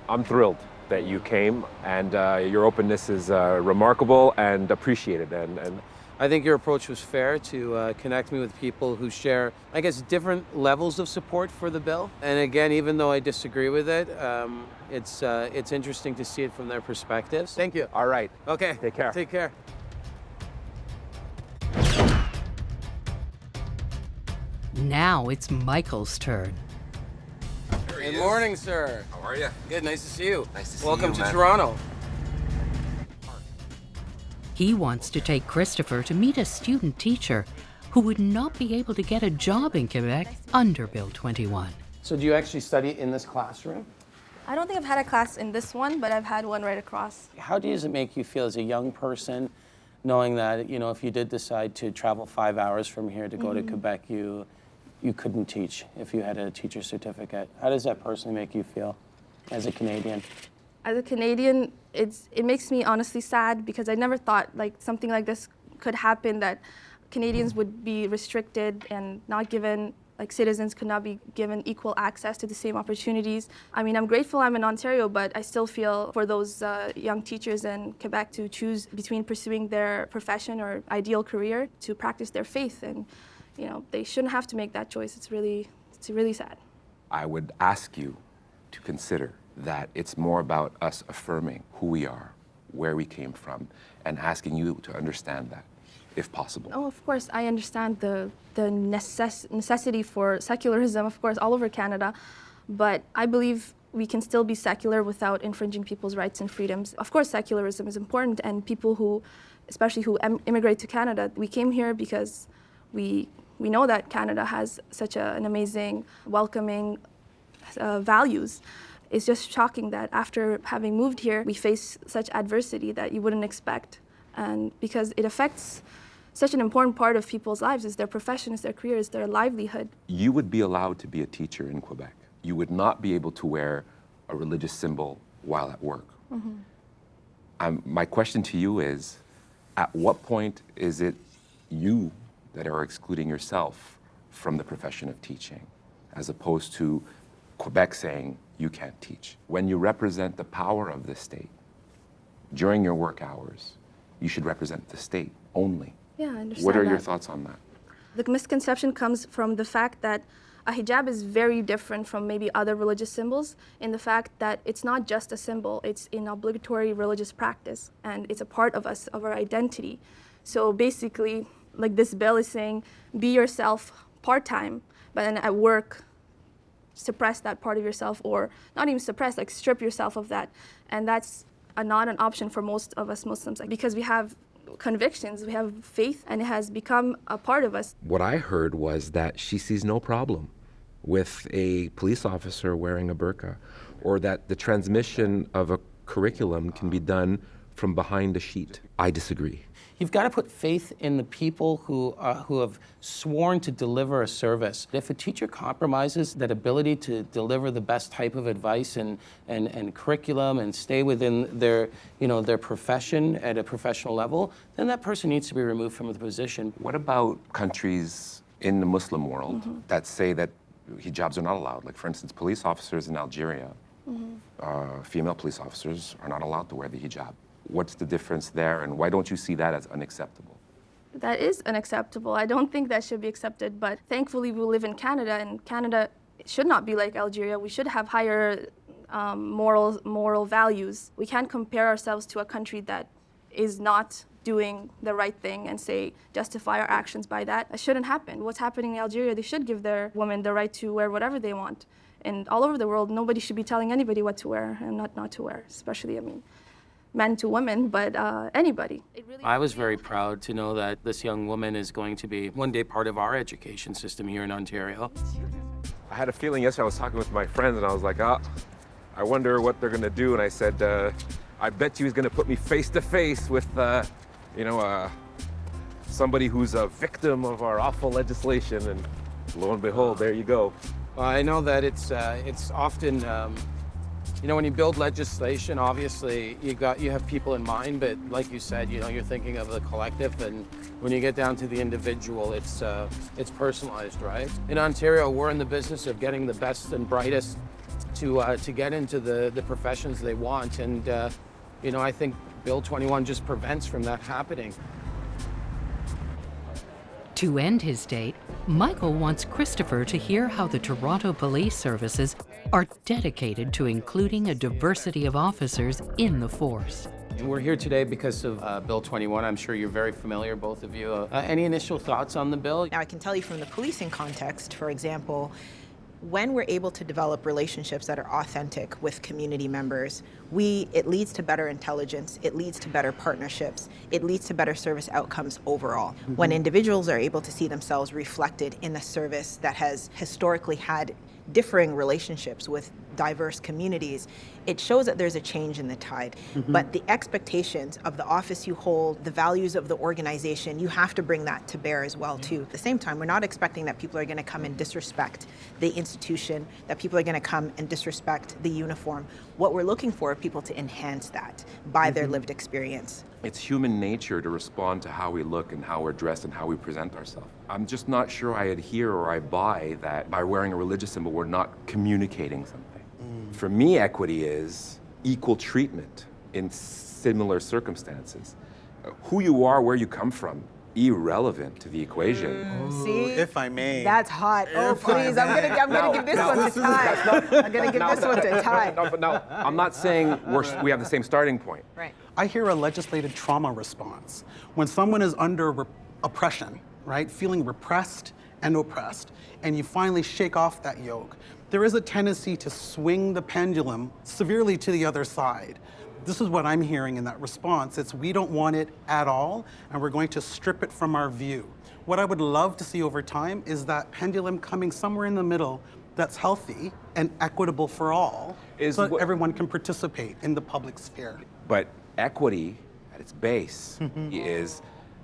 [SPEAKER 22] I'm thrilled. that you came, and your openness is remarkable and appreciated. And
[SPEAKER 20] I think your approach was fair to connect me with people who share, I guess, different levels of support for the bill. And again, even though I disagree with it, it's interesting to see it from their perspectives. Thank you.
[SPEAKER 22] All right.
[SPEAKER 20] Okay.
[SPEAKER 22] Take care.
[SPEAKER 20] Take care.
[SPEAKER 2] Now it's Michael's turn.
[SPEAKER 20] Good morning, sir.
[SPEAKER 17] How are you?
[SPEAKER 20] Good, nice to see you.
[SPEAKER 17] Nice to see
[SPEAKER 20] Welcome
[SPEAKER 17] you,
[SPEAKER 20] to
[SPEAKER 17] man.
[SPEAKER 20] Toronto.
[SPEAKER 2] He wants to take Christopher to meet a student teacher who would not be able to get a job in Quebec under Bill 21.
[SPEAKER 20] So do you actually study in this classroom?
[SPEAKER 21] I don't think I've had a class in this one, but I've had one right across.
[SPEAKER 20] How does it make you feel as a young person, knowing that, you know, if you did decide to travel 5 hours from here to go to Quebec, you couldn't teach if you had a teacher certificate? How does that personally make you feel as a Canadian?
[SPEAKER 21] As a Canadian, it makes me honestly sad because I never thought like something like this could happen, that Canadians would be restricted and not given, like citizens could not be given equal access to the same opportunities. I mean, I'm grateful I'm in Ontario, but I still feel for those young teachers in Quebec to choose between pursuing their profession or ideal career to practice their faith. And you know, they shouldn't have to make that choice. It's really sad.
[SPEAKER 22] I would ask you to consider that it's more about us affirming who we are, where we came from, and asking you to understand that, if possible.
[SPEAKER 21] Oh, of course, I understand the necessity for secularism, of course, all over Canada, but I believe we can still be secular without infringing people's rights and freedoms. Of course, secularism is important, and people who, especially who immigrate to Canada, we came here because we know that Canada has such an amazing, welcoming values. It's just shocking that after having moved here, we face such adversity that you wouldn't expect. And because it affects such an important part of people's lives, is their profession, is their career, is their livelihood.
[SPEAKER 22] You would be allowed to be a teacher in Quebec. You would not be able to wear a religious symbol while at work. My question to you is, at what point is it you that are excluding yourself from the profession of teaching, as opposed to Quebec saying you can't teach? When you represent the power of the state, during your work hours, you should represent the state only.
[SPEAKER 21] Yeah, I understand
[SPEAKER 22] What are
[SPEAKER 21] that.
[SPEAKER 22] your thoughts on that?
[SPEAKER 21] The misconception comes from the fact that a hijab is very different from maybe other religious symbols in the fact that it's not just a symbol, it's an obligatory religious practice, and it's a part of us, of our identity. So basically, like this bill is saying, be yourself part-time, but then at work, suppress that part of yourself, or not even suppress, like strip yourself of that. And that's not an option for most of us Muslims, like, because we have convictions, we have faith, and it has become a part of us.
[SPEAKER 22] What I heard was that she sees no problem with a police officer wearing a burqa, or that the transmission of a curriculum can be done from behind a sheet. I disagree.
[SPEAKER 20] You've got to put faith in the people who have sworn to deliver a service. If a teacher compromises that ability to deliver the best type of advice and curriculum and stay within their profession at a professional level, then that person needs to be removed from the position.
[SPEAKER 22] What about countries in the Muslim world that say that hijabs are not allowed? Like, for instance, police officers in Algeria, female police officers are not allowed to wear the hijab. What's the difference there, and why don't you see that as unacceptable?
[SPEAKER 21] That is unacceptable. I don't think that should be accepted, but thankfully we live in Canada, and Canada should not be like Algeria. We should have higher moral values. We can't compare ourselves to a country that is not doing the right thing and say, justify our actions by that. That shouldn't happen. What's happening in Algeria, they should give their women the right to wear whatever they want. And all over the world, nobody should be telling anybody what to wear and not to wear, especially, men to women, but anybody.
[SPEAKER 20] I was very proud to know that this young woman is going to be one day part of our education system here in Ontario.
[SPEAKER 22] I had a feeling yesterday, I was talking with my friends, and I was like, I wonder what they're gonna do. And I said, I bet you he's gonna put me face to face with, somebody who's a victim of our awful legislation. And lo and behold, there you go.
[SPEAKER 20] Well, I know that it's often, when you build legislation, obviously you have people in mind, but like you said, you're thinking of the collective, and when you get down to the individual, it's personalized, right? In Ontario, we're in the business of getting the best and brightest
[SPEAKER 7] to get into the professions they want. And, you know, I think Bill 21 just prevents from that happening.
[SPEAKER 2] To end his date, Michael wants Christopher to hear how the Toronto Police Services are dedicated to including a diversity of officers in the force.
[SPEAKER 7] And we're here today because of Bill 21. I'm sure you're very familiar, both of you. Any initial thoughts on the bill?
[SPEAKER 9] Now, I can tell you from the policing context, for example, when we're able to develop relationships that are authentic with community members, it leads to better intelligence, it leads to better partnerships, it leads to better service outcomes overall. When individuals are able to see themselves reflected in a service that has historically had differing relationships with diverse communities, it shows that there's a change in the tide. But the expectations of the office you hold, the values of the organization, you have to bring that to bear as well too. At the same time, we're not expecting that people are going to come and disrespect the institution, that people are going to come and disrespect the uniform. What we're looking for are people to enhance that by their lived experience.
[SPEAKER 22] It's human nature to respond to how we look and how we're dressed and how we present ourselves. I'm just not sure I adhere or I buy that by wearing a religious symbol, we're not communicating something. For me, equity is equal treatment in similar circumstances. Who you are, where you come from, irrelevant to the equation.
[SPEAKER 9] See?
[SPEAKER 23] If I may.
[SPEAKER 9] That's hot. Oh, please, I'm gonna give this one to Ty. I'm gonna give this one to Ty.
[SPEAKER 22] No, I'm not saying we have the same starting point.
[SPEAKER 9] Right.
[SPEAKER 23] I hear a legislated trauma response. When someone is under oppression, right, feeling repressed and oppressed, and you finally shake off that yoke, there is a tendency to swing the pendulum severely to the other side. This is what I'm hearing in that response. It's we don't want it at all, and we're going to strip it from our view. What I would love to see over time is that pendulum coming somewhere in the middle that's healthy and equitable for all, so that everyone can participate in the public sphere.
[SPEAKER 22] But equity at its base is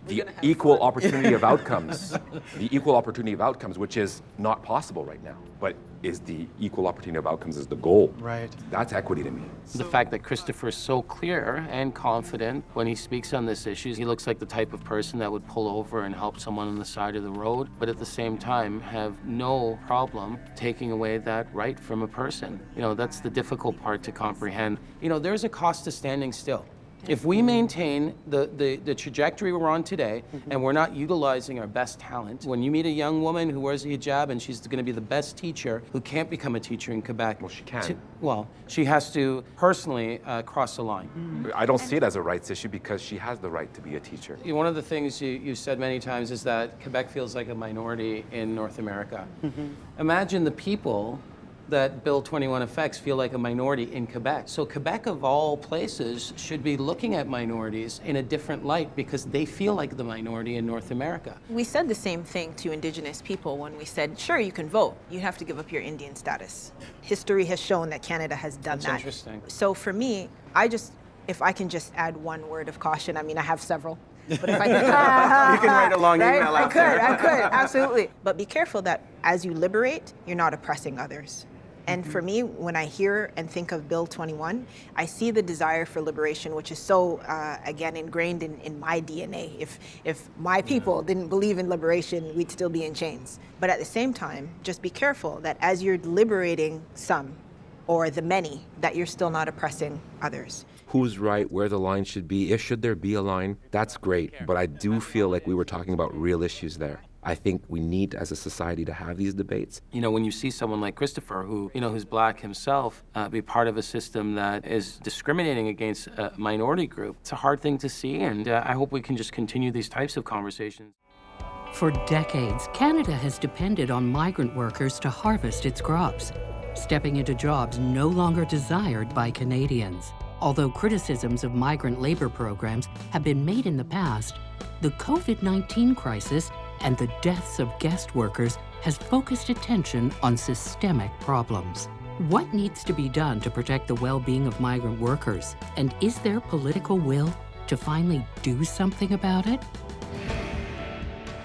[SPEAKER 22] the equal opportunity of outcomes. The equal opportunity of outcomes, which is not possible right now, but is the equal opportunity of outcomes is the goal.
[SPEAKER 23] Right.
[SPEAKER 22] That's equity to me.
[SPEAKER 7] The fact that Christopher is so clear and confident when he speaks on this issue, he looks like the type of person that would pull over and help someone on the side of the road, but at the same time have no problem taking away that right from a person. You know, that's the difficult part to comprehend. You know, there's a cost to standing still. If we maintain the trajectory we're on today, and we're not utilizing our best talent, when you meet a young woman who wears a hijab and she's going to be the best teacher, who can't become a teacher in Quebec.
[SPEAKER 22] Well, she can.
[SPEAKER 7] She has to personally cross the line.
[SPEAKER 22] I don't see it as a rights issue because she has the right to be a teacher.
[SPEAKER 7] One of the things you said many times is that Quebec feels like a minority in North America. Imagine the people that Bill 21 affects feel like a minority in Quebec. So Quebec, of all places, should be looking at minorities in a different light because they feel like the minority in North America.
[SPEAKER 9] We said the same thing to Indigenous people when we said, sure, you can vote. You have to give up your Indian status. History has shown that Canada has done that.
[SPEAKER 7] That's interesting.
[SPEAKER 9] So for me, if I can just add one word of caution, I mean, I have several. But if I can,
[SPEAKER 23] you can write a long email
[SPEAKER 9] I could, absolutely. But be careful that as you liberate, you're not oppressing others. And for me, when I hear and think of Bill 21, I see the desire for liberation, which is so, again, ingrained in my DNA. If my people didn't believe in liberation, we'd still be in chains. But at the same time, just be careful that as you're liberating some, or the many, that you're still not oppressing others.
[SPEAKER 22] Who's right, where the line should be, should there be a line? That's great, but I do feel like we were talking about real issues there. I think we need, as a society, to have these debates.
[SPEAKER 7] You know, when you see someone like Christopher, who's black himself, be part of a system that is discriminating against a minority group, it's a hard thing to see, and I hope we can just continue these types of conversations.
[SPEAKER 2] For decades, Canada has depended on migrant workers to harvest its crops, stepping into jobs no longer desired by Canadians. Although criticisms of migrant labor programs have been made in the past, the COVID-19 crisis and the deaths of guest workers has focused attention on systemic problems. What needs to be done to protect the well-being of migrant workers? And is there political will to finally do something about it?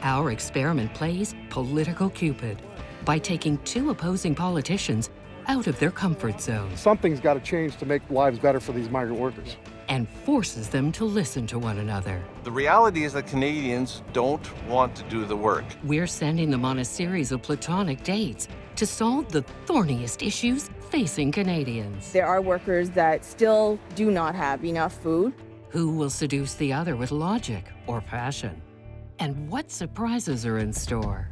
[SPEAKER 2] Our experiment plays Political Cupid by taking two opposing politicians out of their comfort zone.
[SPEAKER 24] Something's got to change to make lives better for these migrant workers.
[SPEAKER 2] and forces them to listen to one another.
[SPEAKER 3] The reality is that Canadians don't want to do the work.
[SPEAKER 2] We're sending them on a series of platonic dates to solve the thorniest issues facing Canadians.
[SPEAKER 5] There are workers that still do not have enough food.
[SPEAKER 2] Who will seduce the other with logic or passion? And what surprises are in store?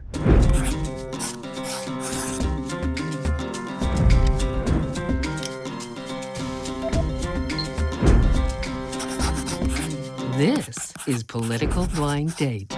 [SPEAKER 2] This is Political Blind Date.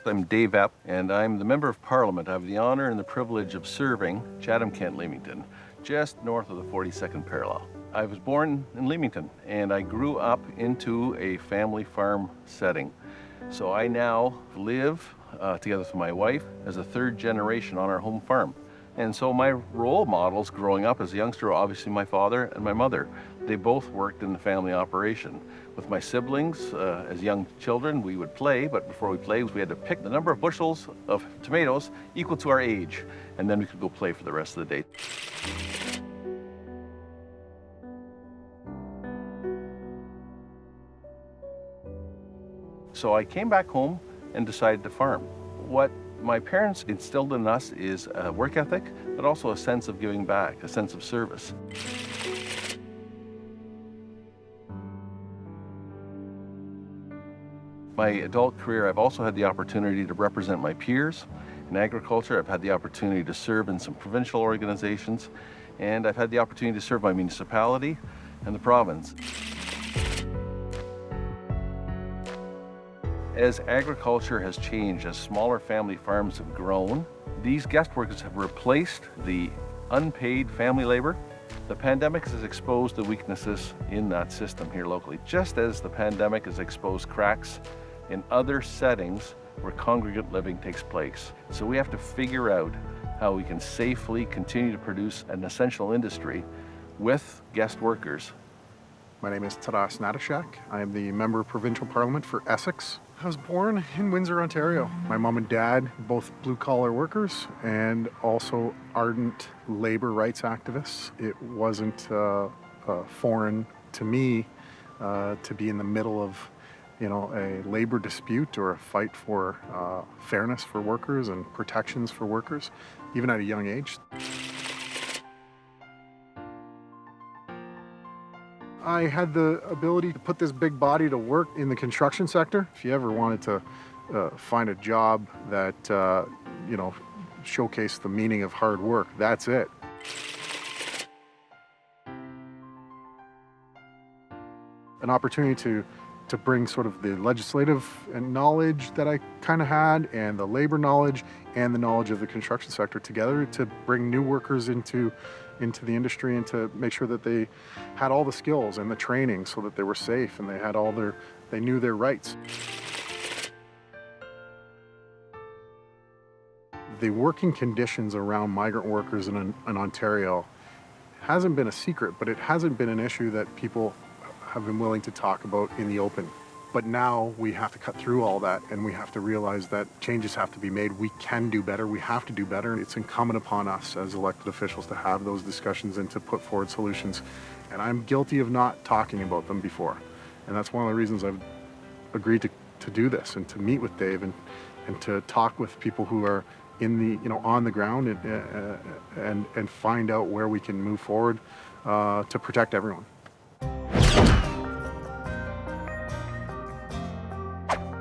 [SPEAKER 3] I'm Dave Epp, and I'm the Member of Parliament. I have the honor and the privilege of serving Chatham-Kent-Leamington, just north of the 42nd parallel. I was born in Leamington, and I grew up into a family farm setting. So I now live together with my wife as a third generation on our home farm. And so my role models growing up as a youngster, obviously my father and my mother. They both worked in the family operation. With my siblings, as young children, we would play, but before we played, we had to pick the number of bushels of tomatoes equal to our age, and then we could go play for the rest of the day. So I came back home and decided to farm. What my parents instilled in us is a work ethic, but also a sense of giving back, a sense of service. My adult career, I've also had the opportunity to represent my peers in agriculture. I've had the opportunity to serve in some provincial organizations, and I've had the opportunity to serve my municipality and the province. As agriculture has changed, as smaller family farms have grown, these guest workers have replaced the unpaid family labor. The pandemic has exposed the weaknesses in that system here locally, just as the pandemic has exposed cracks in other settings where congregate living takes place. So we have to figure out how we can safely continue to produce an essential industry with guest workers.
[SPEAKER 12] My name is Taras Natashak. I am the Member of Provincial Parliament for Essex. I was born in Windsor, Ontario. My mom and dad, both blue-collar workers and also ardent labor rights activists. It wasn't foreign to me to be in the middle of a labor dispute or a fight for fairness for workers and protections for workers, even at a young age. I had the ability to put this big body to work in the construction sector. If you ever wanted to find a job that, showcased the meaning of hard work, that's it. An opportunity to bring sort of the legislative knowledge that I kind of had and the labor knowledge and the knowledge of the construction sector together to bring new workers into the industry and to make sure that they had all the skills and the training so that they were safe and they knew their rights. The working conditions around migrant workers in Ontario hasn't been a secret, but it hasn't been an issue that people have been willing to talk about in the open. But now we have to cut through all that and we have to realize that changes have to be made. We can do better, we have to do better. It's incumbent upon us as elected officials to have those discussions and to put forward solutions. And I'm guilty of not talking about them before. And that's one of the reasons I've agreed to do this and to meet with Dave and to talk with people who are in the, on the ground and find out where we can move forward to protect everyone.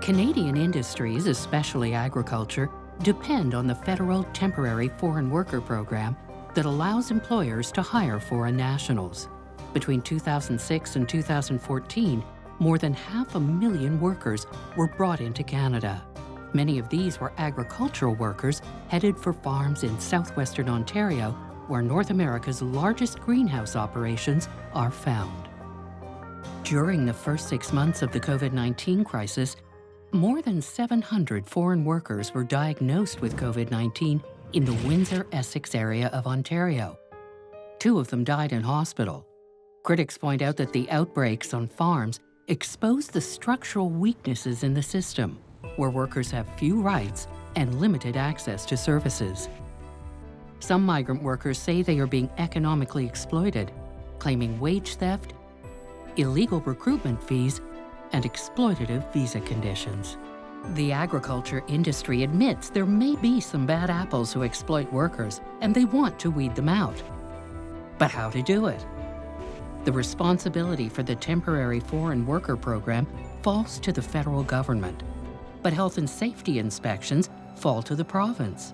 [SPEAKER 2] Canadian industries, especially agriculture, depend on the federal temporary foreign worker program that allows employers to hire foreign nationals. Between 2006 and 2014, more than 500,000 workers were brought into Canada. Many of these were agricultural workers headed for farms in southwestern Ontario, where North America's largest greenhouse operations are found. During the first 6 months of the COVID-19 crisis, more than 700 foreign workers were diagnosed with COVID-19 in the Windsor-Essex area of Ontario. 2 of them died in hospital. Critics point out that the outbreaks on farms expose the structural weaknesses in the system, where workers have few rights and limited access to services. Some migrant workers say they are being economically exploited, claiming wage theft, illegal recruitment fees, and exploitative visa conditions. The agriculture industry admits there may be some bad apples who exploit workers, and they want to weed them out. But how to do it? The responsibility for the temporary foreign worker program falls to the federal government, but health and safety inspections fall to the province.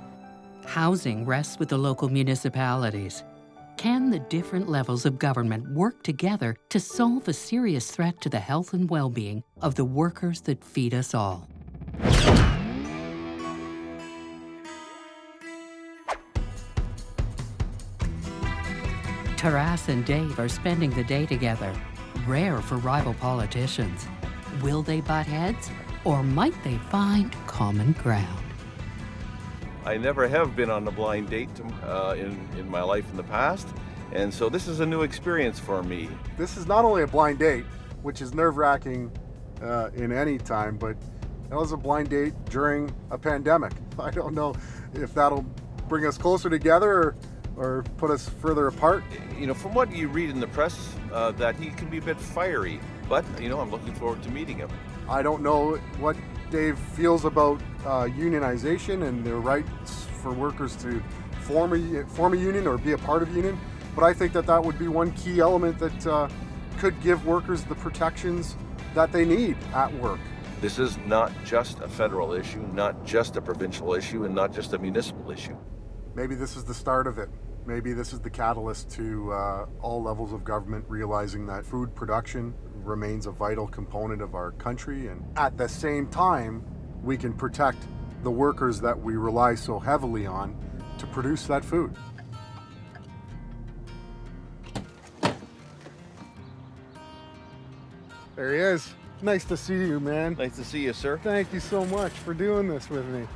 [SPEAKER 2] Housing rests with the local municipalities. Can the different levels of government work together to solve a serious threat to the health and well-being of the workers that feed us all? Taras and Dave are spending the day together, rare for rival politicians. Will they butt heads, or might they find common ground?
[SPEAKER 3] I never have been on a blind date in my life in the past, and so this is a new experience for me.
[SPEAKER 12] This is not only a blind date, which is nerve-wracking in any time, but it was a blind date during a pandemic. I don't know if that'll bring us closer together or put us further apart.
[SPEAKER 3] You know, from what you read in the press, that he can be a bit fiery, but, you know, I'm looking forward to meeting him.
[SPEAKER 12] I don't know what Dave feels about unionization and the rights for workers to form a union or be a part of a union, but I think that that would be one key element that could give workers the protections that they need at work.
[SPEAKER 3] This is not just a federal issue, not just a provincial issue, and not just a municipal issue.
[SPEAKER 12] Maybe this is the start of it. Maybe this is the catalyst to all levels of government realizing that food production remains a vital component of our country, and at the same time, we can protect the workers that we rely so heavily on to produce that food. There he is. Nice to see you, man.
[SPEAKER 3] Nice to see you, sir.
[SPEAKER 12] Thank you so much for doing this with me.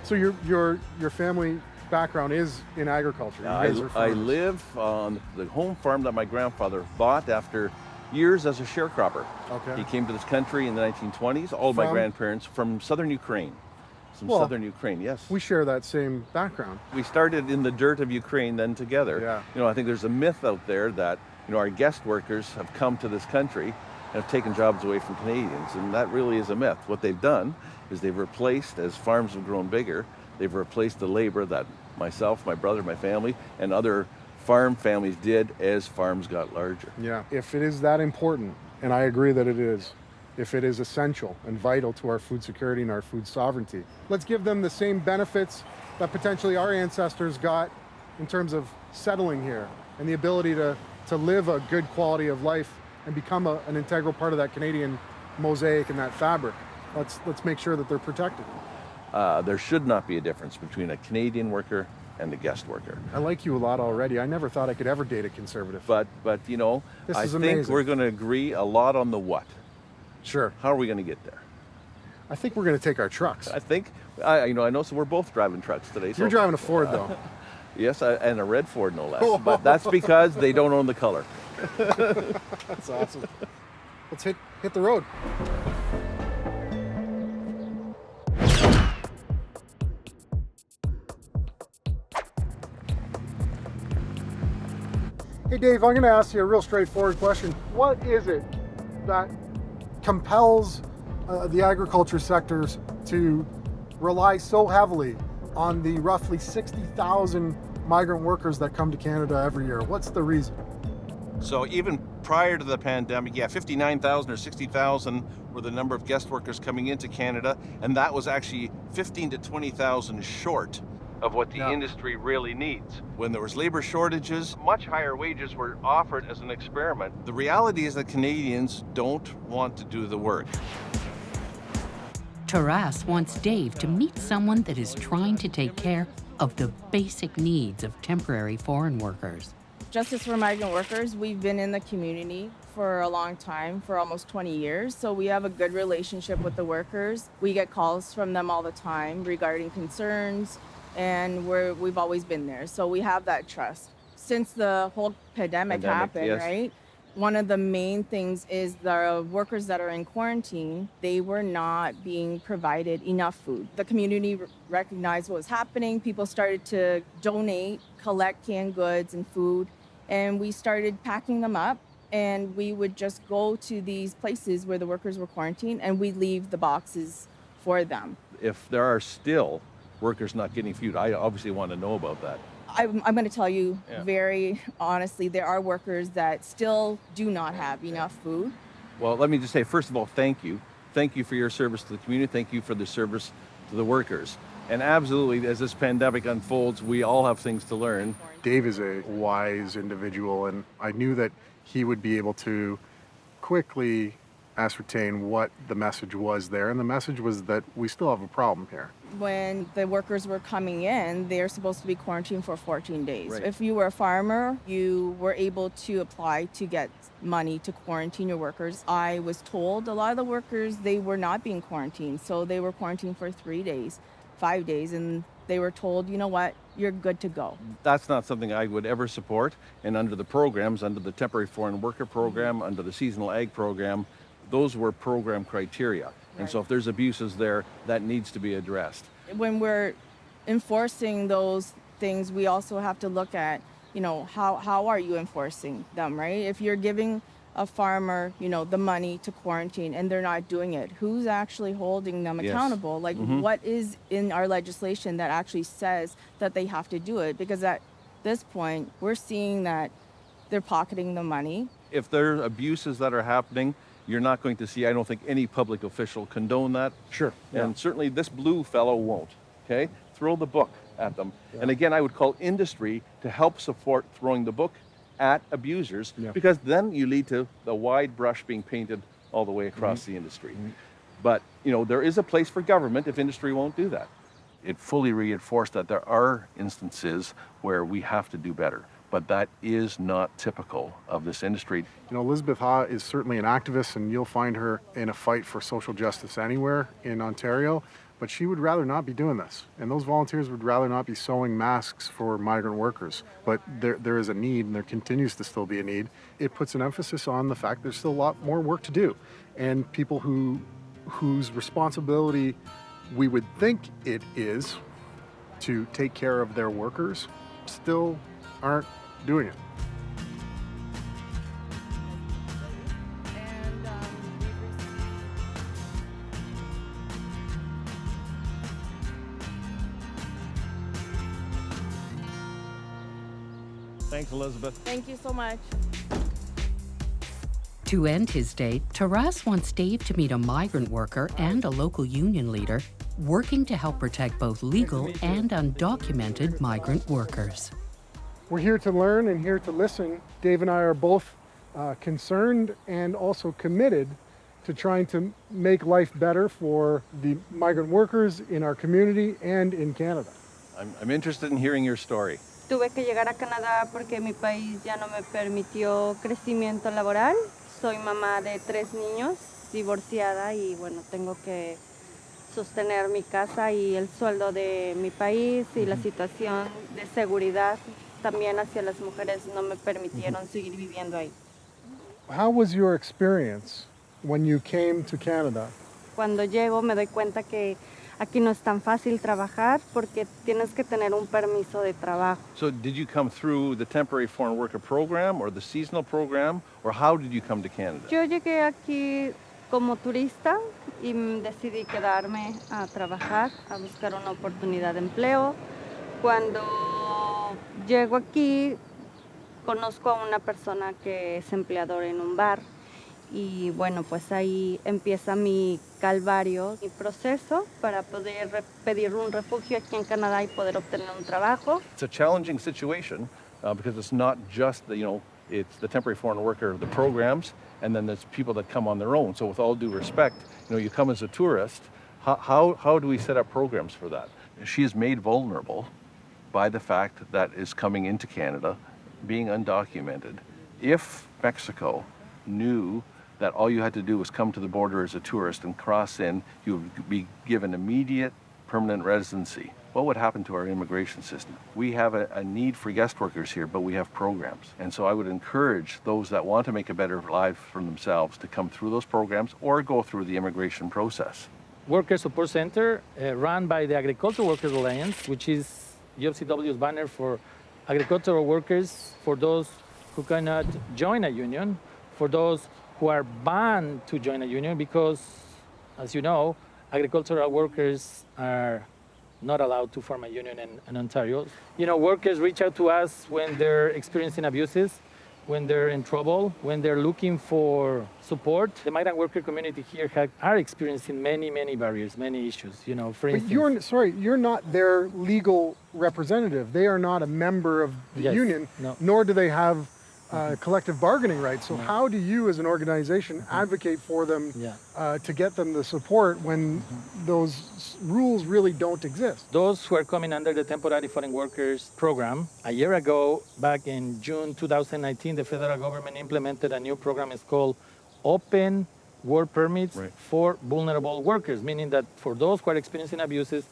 [SPEAKER 12] So your family background is in agriculture.
[SPEAKER 3] I live on the home farm that my grandfather bought after years as a sharecropper.
[SPEAKER 12] Okay.
[SPEAKER 3] He came to this country in the 1920s. All of my grandparents from southern Ukraine. Southern Ukraine, yes.
[SPEAKER 12] We share that same background.
[SPEAKER 3] We started in the dirt of Ukraine then together.
[SPEAKER 12] Yeah.
[SPEAKER 3] You know, I think there's a myth out there that, you know, our guest workers have come to this country and have taken jobs away from Canadians, and that really is a myth. What they've done is they've replaced, as farms have grown bigger, they've replaced the labor that myself, my brother, my family, and other farm families did as farms got larger.
[SPEAKER 12] Yeah, if it is that important, and I agree that it is, if it is essential and vital to our food security and our food sovereignty, let's give them the same benefits that potentially our ancestors got in terms of settling here and the ability to live a good quality of life and become an integral part of that Canadian mosaic and that fabric. Let's make sure that they're protected.
[SPEAKER 3] There should not be a difference between a Canadian worker and a guest worker.
[SPEAKER 12] I like you a lot already. I never thought I could ever date a conservative.
[SPEAKER 3] But you know, I think we're going to agree a lot on the what.
[SPEAKER 12] Sure.
[SPEAKER 3] How are we going to get there?
[SPEAKER 12] I think we're going to take our trucks.
[SPEAKER 3] I think, I know, so we're both driving trucks today.
[SPEAKER 12] You're driving a Ford, though.
[SPEAKER 3] Yes, and a red Ford, no less. But that's because they don't own the color.
[SPEAKER 12] That's awesome. Let's hit the road. Hey Dave, I'm going to ask you a real straightforward question. What is it that compels the agriculture sectors to rely so heavily on the roughly 60,000 migrant workers that come to Canada every year? What's the reason?
[SPEAKER 3] So even prior to the pandemic, 59,000 or 60,000 were the number of guest workers coming into Canada, and that was actually 15 to 20,000 short of what the industry really needs. When there was labor shortages, much higher wages were offered as an experiment. The reality is that Canadians don't want to do the work.
[SPEAKER 2] Taras wants Dave to meet someone that is trying to take care of the basic needs of temporary foreign workers.
[SPEAKER 5] Justice for migrant workers, we've been in the community for a long time, for almost 20 years. So we have a good relationship with the workers. We get calls from them all the time regarding concerns, and we've always been there. So we have that trust. Since the whole pandemic happened,
[SPEAKER 3] yes.
[SPEAKER 5] right? One of the main things is the workers that are in quarantine, they were not being provided enough food. The community recognized what was happening. People started to donate, collect canned goods and food, and we started packing them up. And we would just go to these places where the workers were quarantined, and we'd leave the boxes for them.
[SPEAKER 3] If there are still workers not getting food, I obviously want to know about that.
[SPEAKER 5] I'm going to tell you very honestly, there are workers that still do not have enough food.
[SPEAKER 3] Well, let me just say, first of all, thank you. Thank you for your service to the community. Thank you for the service to the workers. And absolutely, as this pandemic unfolds, we all have things to learn.
[SPEAKER 12] Dave is a wise individual, and I knew that he would be able to quickly ascertain what the message was there. And the message was that we still have a problem here.
[SPEAKER 5] When the workers were coming in, they're supposed to be quarantined for 14 days.
[SPEAKER 3] Right.
[SPEAKER 5] If you were a farmer, you were able to apply to get money to quarantine your workers. I was told a lot of the workers, they were not being quarantined. So they were quarantined for 3 days, 5 days, and they were told, you know what, you're good to go.
[SPEAKER 3] That's not something I would ever support. And under the programs, under the temporary foreign worker program, under the seasonal ag program, those were program criteria. And so if there's abuses there, that needs to be addressed.
[SPEAKER 5] When we're enforcing those things, we also have to look at, you know, how are you enforcing them, right? If you're giving a farmer, you know, the money to quarantine and they're not doing it, who's actually holding them accountable? Like, what is in our legislation that actually says that they have to do it? Because at this point, we're seeing that they're pocketing the money.
[SPEAKER 3] If there are abuses that are happening, you're not going to see, I don't think, any public official condone that.
[SPEAKER 12] Sure.
[SPEAKER 3] And certainly this blue fellow won't, okay? Throw the book at them. And again, I would call industry to help support throwing the book at abusers, because then you lead to the wide brush being painted all the way across the industry. But, you know, there is a place for government if industry won't do that. It fully reinforced that there are instances where we have to do better, but that is not typical of this industry.
[SPEAKER 12] You know, Elizabeth Ha is certainly an activist, and you'll find her in a fight for social justice anywhere in Ontario, but she would rather not be doing this. And those volunteers would rather not be sewing masks for migrant workers. But there is a need, and there continues to still be a need. It puts an emphasis on the fact there's still a lot more work to do. And people whose responsibility we would think it is to take care of their workers still aren't doing it.
[SPEAKER 3] Thanks, Elizabeth.
[SPEAKER 5] Thank you so much.
[SPEAKER 2] To end his day, Taras wants Dave to meet a migrant worker and a local union leader working to help protect both legal and undocumented migrant workers.
[SPEAKER 8] We're here to learn and here to listen. Dave and I are both concerned and also committed to trying to make life better for the migrant workers in our community and in Canada.
[SPEAKER 3] I'm interested in hearing your story.
[SPEAKER 13] Tuve que llegar a Canadá porque mi país ya no me permitió crecimiento laboral. Soy mamá de 3 niños, divorciada, y bueno, tengo que sostener mi casa y el sueldo de mi país, y la situación de seguridad también hacia las mujeres no me permitieron seguir viviendo ahí.
[SPEAKER 8] How was your experience when you came to Canada?
[SPEAKER 13] Cuando llego me doy cuenta que aquí no es tan fácil trabajar porque tienes que tener un permiso de trabajo.
[SPEAKER 3] So did you come through the temporary foreign worker program or the seasonal program, or how did you come to Canada?
[SPEAKER 13] Yo llegué aquí como turista y decidí quedarme a trabajar, a buscar una oportunidad de empleo. Cuando llego aquí, conozco a una persona que es empleador en un bar. Y bueno, pues ahí empieza mi calvario, mi proceso para poder pedir un refugio aquí en Canadá y poder obtener un trabajo.
[SPEAKER 3] It's a challenging situation because it's not just it's the temporary foreign worker, the programs, and then there's people that come on their own. So with all due respect, you come as a tourist. How do we set up programs for that? She is made vulnerable by the fact that is coming into Canada, being undocumented. If Mexico knew that all you had to do was come to the border as a tourist and cross in, you would be given immediate permanent residency. What would happen to our immigration system? We have a need for guest workers here, but we have programs. And so I would encourage those that want to make a better life for themselves to come through those programs or go through the immigration process.
[SPEAKER 15] Worker Support Center run by the Agricultural Workers Alliance, which is UFCW's banner for agricultural workers, for those who cannot join a union, for those who are banned to join a union because, as you know, agricultural workers are not allowed to form a union in Ontario. You know, workers reach out to us when they're experiencing abuses, when they're in trouble, when they're looking for support. The migrant worker community here are experiencing many, many barriers, many issues. You know, for instance.
[SPEAKER 8] But you're not their legal representative. They are not a member of the union, nor do they have collective bargaining rights. So how do you as an organization advocate for them to get them the support when those rules really don't exist?
[SPEAKER 15] Those who are coming under the Temporary Foreign Workers Program, a year ago, back in June 2019, the federal government implemented a new program. It's called Open Work Permits for Vulnerable Workers, meaning that for those who are experiencing abuses,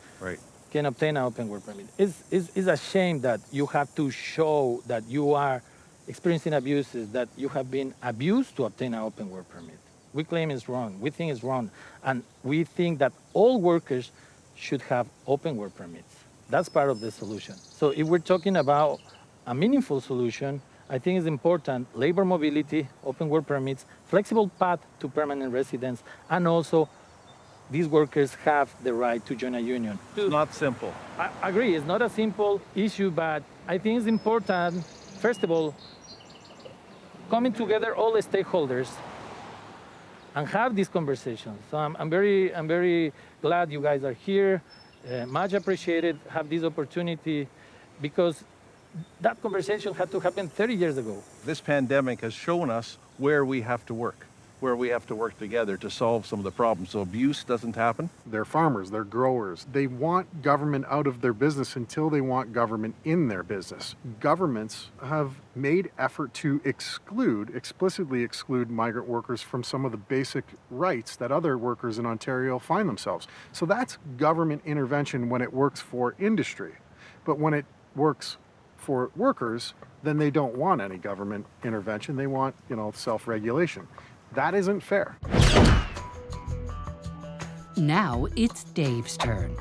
[SPEAKER 15] can obtain an open work permit. It's a shame that you have to show that you are experiencing abuses, that you have been abused to obtain an open work permit. We claim it's wrong. We think it's wrong. And we think that all workers should have open work permits. That's part of the solution. So if we're talking about a meaningful solution, I think it's important, labor mobility, open work permits, flexible path to permanent residence, and also these workers have the right to join a union.
[SPEAKER 3] It's not simple.
[SPEAKER 15] I agree, it's not a simple issue, but I think it's important, first of all, coming together all the stakeholders and have these conversations. So I'm very glad you guys are here. Much appreciated, have this opportunity, because that conversation had to happen 30 years ago.
[SPEAKER 3] This pandemic has shown us where we have to work together to solve some of the problems so abuse doesn't happen.
[SPEAKER 12] They're farmers, they're growers. They want government out of their business until they want government in their business. Governments have made effort to explicitly exclude migrant workers from some of the basic rights that other workers in Ontario find themselves. So that's government intervention when it works for industry. But when it works for workers, then they don't want any government intervention. They want, self-regulation. That isn't fair.
[SPEAKER 2] Now it's Dave's turn.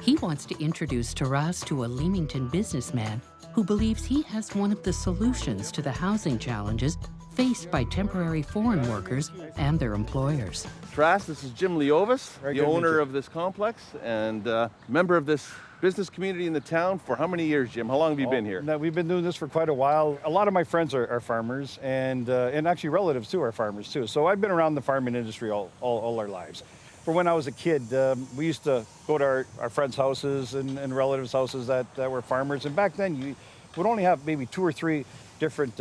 [SPEAKER 2] He wants to introduce Taras to a Leamington businessman who believes he has one of the solutions to the housing challenges faced by temporary foreign workers and their employers.
[SPEAKER 3] Taras, this is Jim Leovis, the owner of this complex and member of this business community in the town for how many years, Jim? How long have you been here?
[SPEAKER 16] No, we've been doing this for quite a while. A lot of my friends are farmers, and actually relatives too are farmers too. So I've been around the farming industry all our lives. For when I was a kid, we used to go to our friends' houses and relatives' houses that were farmers. And back then, you would only have maybe 2 or 3 different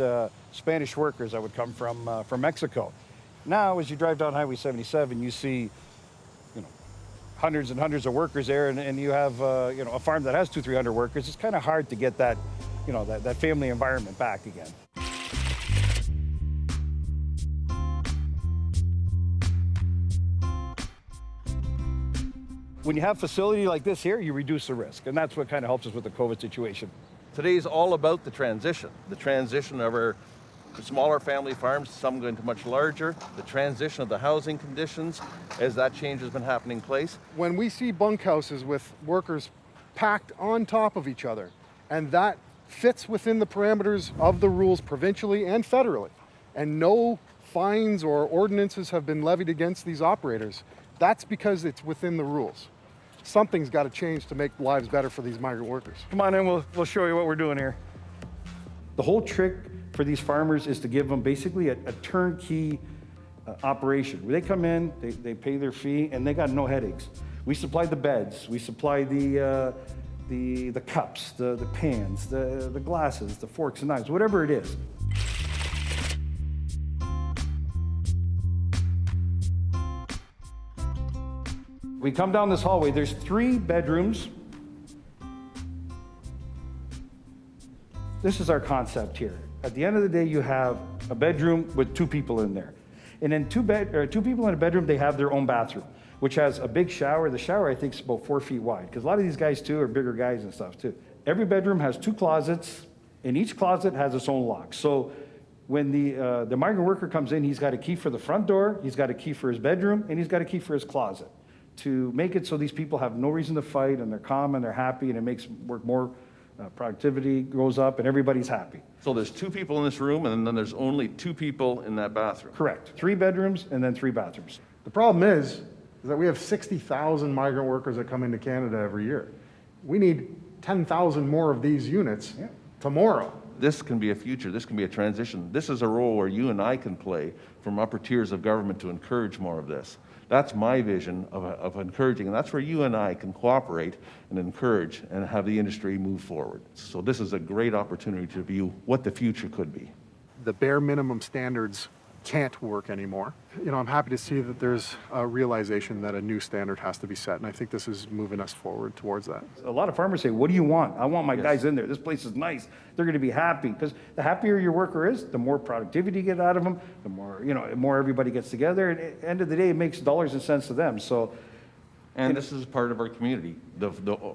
[SPEAKER 16] Spanish workers that would come from Mexico. Now, as you drive down Highway 77, you see hundreds and hundreds of workers there, and you have a farm that has 200-300 workers. It's kind of hard to get that that family environment back again. When you have a facility like this here, you reduce the risk, and that's what kind of helps us with the COVID situation.
[SPEAKER 3] Today's all about the transition of our smaller family farms, some going to much larger, the transition of the housing conditions as that change has been happening place.
[SPEAKER 8] When we see bunkhouses with workers packed on top of each other, and that fits within the parameters of the rules provincially and federally, and no fines or ordinances have been levied against these operators, that's because it's within the rules. Something's got to change to make lives better for these migrant workers.
[SPEAKER 16] Come on in, we'll show you what we're doing here. The whole trick for these farmers is to give them basically a turnkey operation. They come in, they pay their fee, and they got no headaches. We supply the beds, we supply the cups, the pans, the glasses, the forks and knives, whatever it is. We come down this hallway, there's 3 bedrooms. This is our concept here. At the end of the day, you have a bedroom with 2 people in there. And then 2 people in a bedroom, they have their own bathroom, which has a big shower. The shower, I think, is about 4 feet wide, because a lot of these guys, too, are bigger guys and stuff, too. Every bedroom has 2 closets, and each closet has its own lock. So when the migrant worker comes in, he's got a key for the front door, he's got a key for his bedroom, and he's got a key for his closet, to make it so these people have no reason to fight, and they're calm and they're happy, and it makes work more, productivity goes up, and everybody's happy.
[SPEAKER 3] So there's 2 people in this room, and then there's only 2 people in that bathroom.
[SPEAKER 16] Correct. 3 bedrooms and then 3 bathrooms.
[SPEAKER 12] The problem is that we have 60,000 migrant workers that come into Canada every year. We need 10,000 more of these units tomorrow.
[SPEAKER 3] This can be a future, this can be a transition. This is a role where you and I can play from upper tiers of government to encourage more of this. That's my vision of encouraging, and that's where you and I can cooperate and encourage and have the industry move forward. So this is a great opportunity to view what the future could be.
[SPEAKER 12] The bare minimum standards can't work anymore. You know, I'm happy to see that there's a realization that a new standard has to be set, and I think this is moving us forward towards that.
[SPEAKER 16] A lot of farmers say, what do you want? I want my guys in there. This place is nice. They're going to be happy, because the happier your worker is, the more productivity you get out of them, the more, more everybody gets together. And at the end of the day, it makes dollars and cents to them. So,
[SPEAKER 3] and this is part of our community. The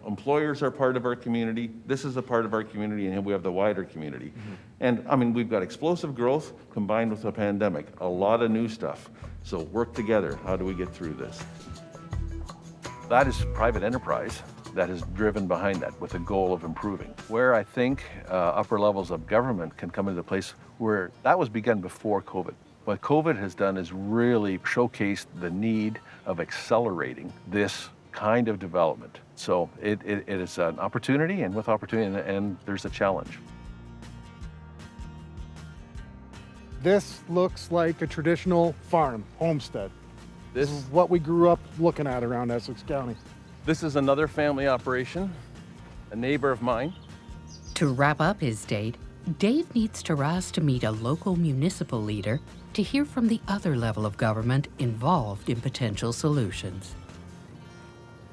[SPEAKER 3] employers are part of our community. This is a part of our community, and we have the wider community. And I mean, we've got explosive growth combined with a pandemic, a lot of new stuff. So work together. How do we get through this? That is private enterprise that is driven behind that with the goal of improving. Where I think upper levels of government can come into place, where that was begun before COVID. What COVID has done is really showcased the need of accelerating this kind of development. So it is an opportunity, and with opportunity, and there's a challenge.
[SPEAKER 8] This looks like a traditional farm, homestead. This is what we grew up looking at around Essex County.
[SPEAKER 3] This is another family operation, a neighbor of mine.
[SPEAKER 2] To wrap up his date, Dave needs to rise to meet a local municipal leader to hear from the other level of government involved in potential solutions.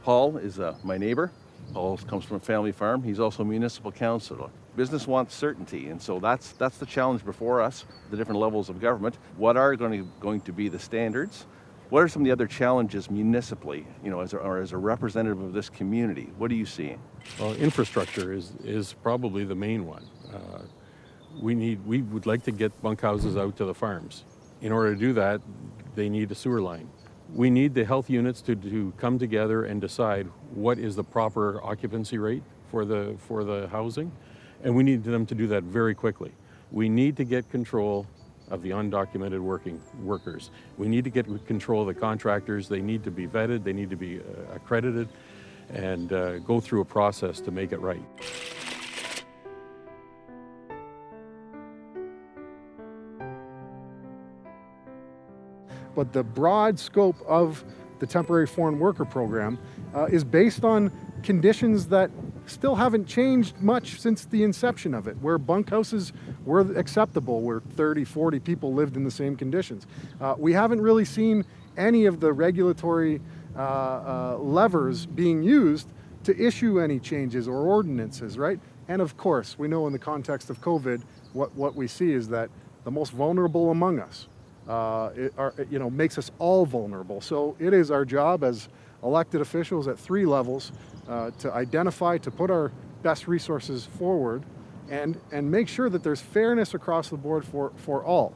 [SPEAKER 3] Paul is my neighbor. Paul comes from a family farm. He's also a municipal councillor. Business wants certainty, and so that's the challenge before us, the different levels of government. What are going to be the standards? What are some of the other challenges municipally, as a representative of this community? What are you seeing?
[SPEAKER 10] Well, infrastructure is probably the main one. We would like to get bunkhouses out to the farms. In order to do that, they need a sewer line. We need the health units to come together and decide what is the proper occupancy rate for the housing, and we need them to do that very quickly. We need to get control of the undocumented workers. We need to get control of the contractors. They need to be vetted, they need to be accredited, and go through a process to make it right.
[SPEAKER 8] But the broad scope of the temporary foreign worker program is based on conditions that still haven't changed much since the inception of it, where bunkhouses were acceptable, where 30, 40 people lived in the same conditions. We haven't really seen any of the regulatory levers being used to issue any changes or ordinances, right? And of course, we know in the context of COVID, what we see is that the most vulnerable among us makes us all vulnerable. So it is our job as elected officials at 3 levels to identify, to put our best resources forward and make sure that there's fairness across the board for all.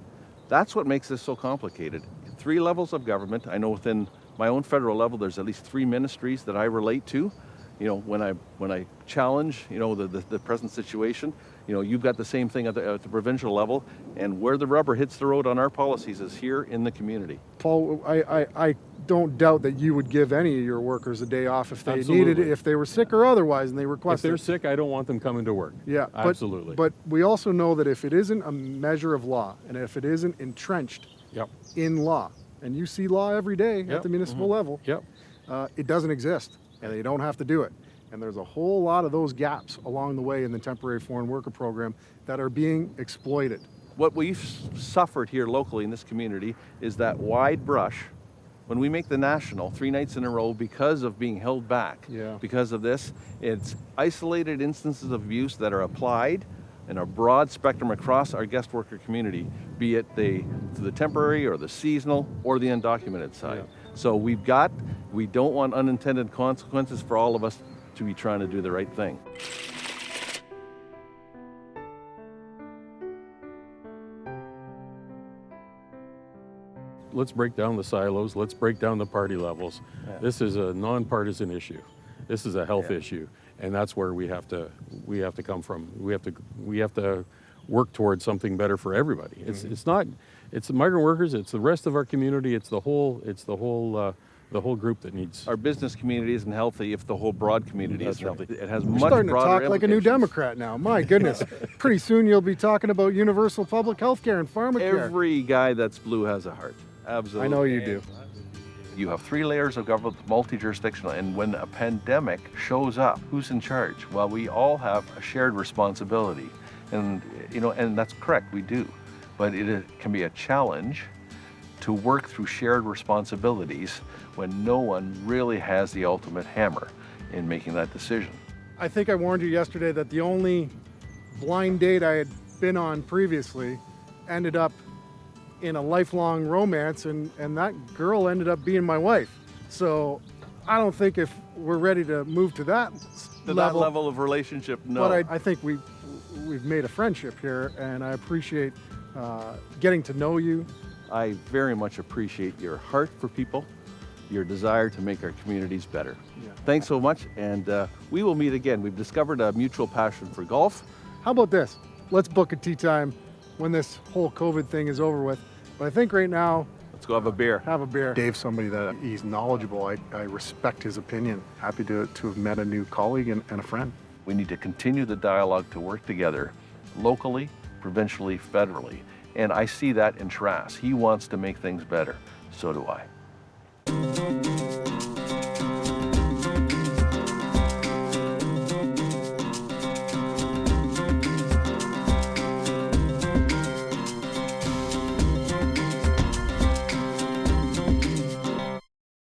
[SPEAKER 3] That's what makes this so complicated. 3 levels of government. I know within my own federal level, there's at least 3 ministries that I relate to. When I challenge, the present situation, you've got the same thing at the provincial level, and where the rubber hits the road on our policies is here in the community.
[SPEAKER 8] Paul, I don't doubt that you would give any of your workers a day off if they needed it, if they were sick or otherwise, and they requested.
[SPEAKER 10] If they're sick, I don't want them coming to work.
[SPEAKER 8] Yeah,
[SPEAKER 10] absolutely.
[SPEAKER 8] But we also know that if it isn't a measure of law, and if it isn't entrenched in law, and you see law every day at the municipal level, it doesn't exist. And they don't have to do it. And there's a whole lot of those gaps along the way in the temporary foreign worker program that are being exploited.
[SPEAKER 3] What we've suffered here locally in this community is that wide brush. When we make the national 3 nights in a row because of being held back, because of this, it's isolated instances of abuse that are applied and a broad spectrum across our guest worker community, be it the temporary or the seasonal or the undocumented side. So we don't want unintended consequences for all of us to be trying to do the right thing.
[SPEAKER 11] Let's break down the silos. Let's break down the party levels.
[SPEAKER 3] Yeah.
[SPEAKER 11] This is a nonpartisan issue. This is a health issue, and that's where we have to come from. We have to work towards something better for everybody. It's the migrant workers. It's the rest of our community. It's the whole group that needs.
[SPEAKER 3] Our business community isn't healthy if the whole broad community is healthy. It has
[SPEAKER 8] You're
[SPEAKER 3] much
[SPEAKER 8] starting to
[SPEAKER 3] broader
[SPEAKER 8] talk like a new Democrat now. My goodness. Pretty soon you'll be talking about universal public health care and pharmacare.
[SPEAKER 3] Every guy that's blue has a heart. Absolutely.
[SPEAKER 8] I know you do.
[SPEAKER 3] You have 3 layers of government, multi-jurisdictional, and when a pandemic shows up, who's in charge? Well, we all have a shared responsibility, and and that's correct, we do. But it can be a challenge to work through shared responsibilities when no one really has the ultimate hammer in making that decision.
[SPEAKER 8] I think I warned you yesterday that the only blind date I had been on previously ended up in a lifelong romance, and that girl ended up being my wife. So I don't think if we're ready to move to that
[SPEAKER 3] That level of relationship, no.
[SPEAKER 8] But I think we've made a friendship here, and I appreciate getting to know you.
[SPEAKER 3] I very much appreciate your heart for people, your desire to make our communities better.
[SPEAKER 8] Yeah.
[SPEAKER 3] Thanks so much, and we will meet again. We've discovered a mutual passion for golf.
[SPEAKER 8] How about this? Let's book a tea time when this whole COVID thing is over with. But I think right now,
[SPEAKER 3] let's go have a beer.
[SPEAKER 8] Have a beer.
[SPEAKER 12] Dave's somebody that he's knowledgeable. I respect his opinion. Happy to have met a new colleague and a friend.
[SPEAKER 3] We need to continue the dialogue to work together locally, provincially, federally. And I see that in Taras. He wants to make things better. So do I.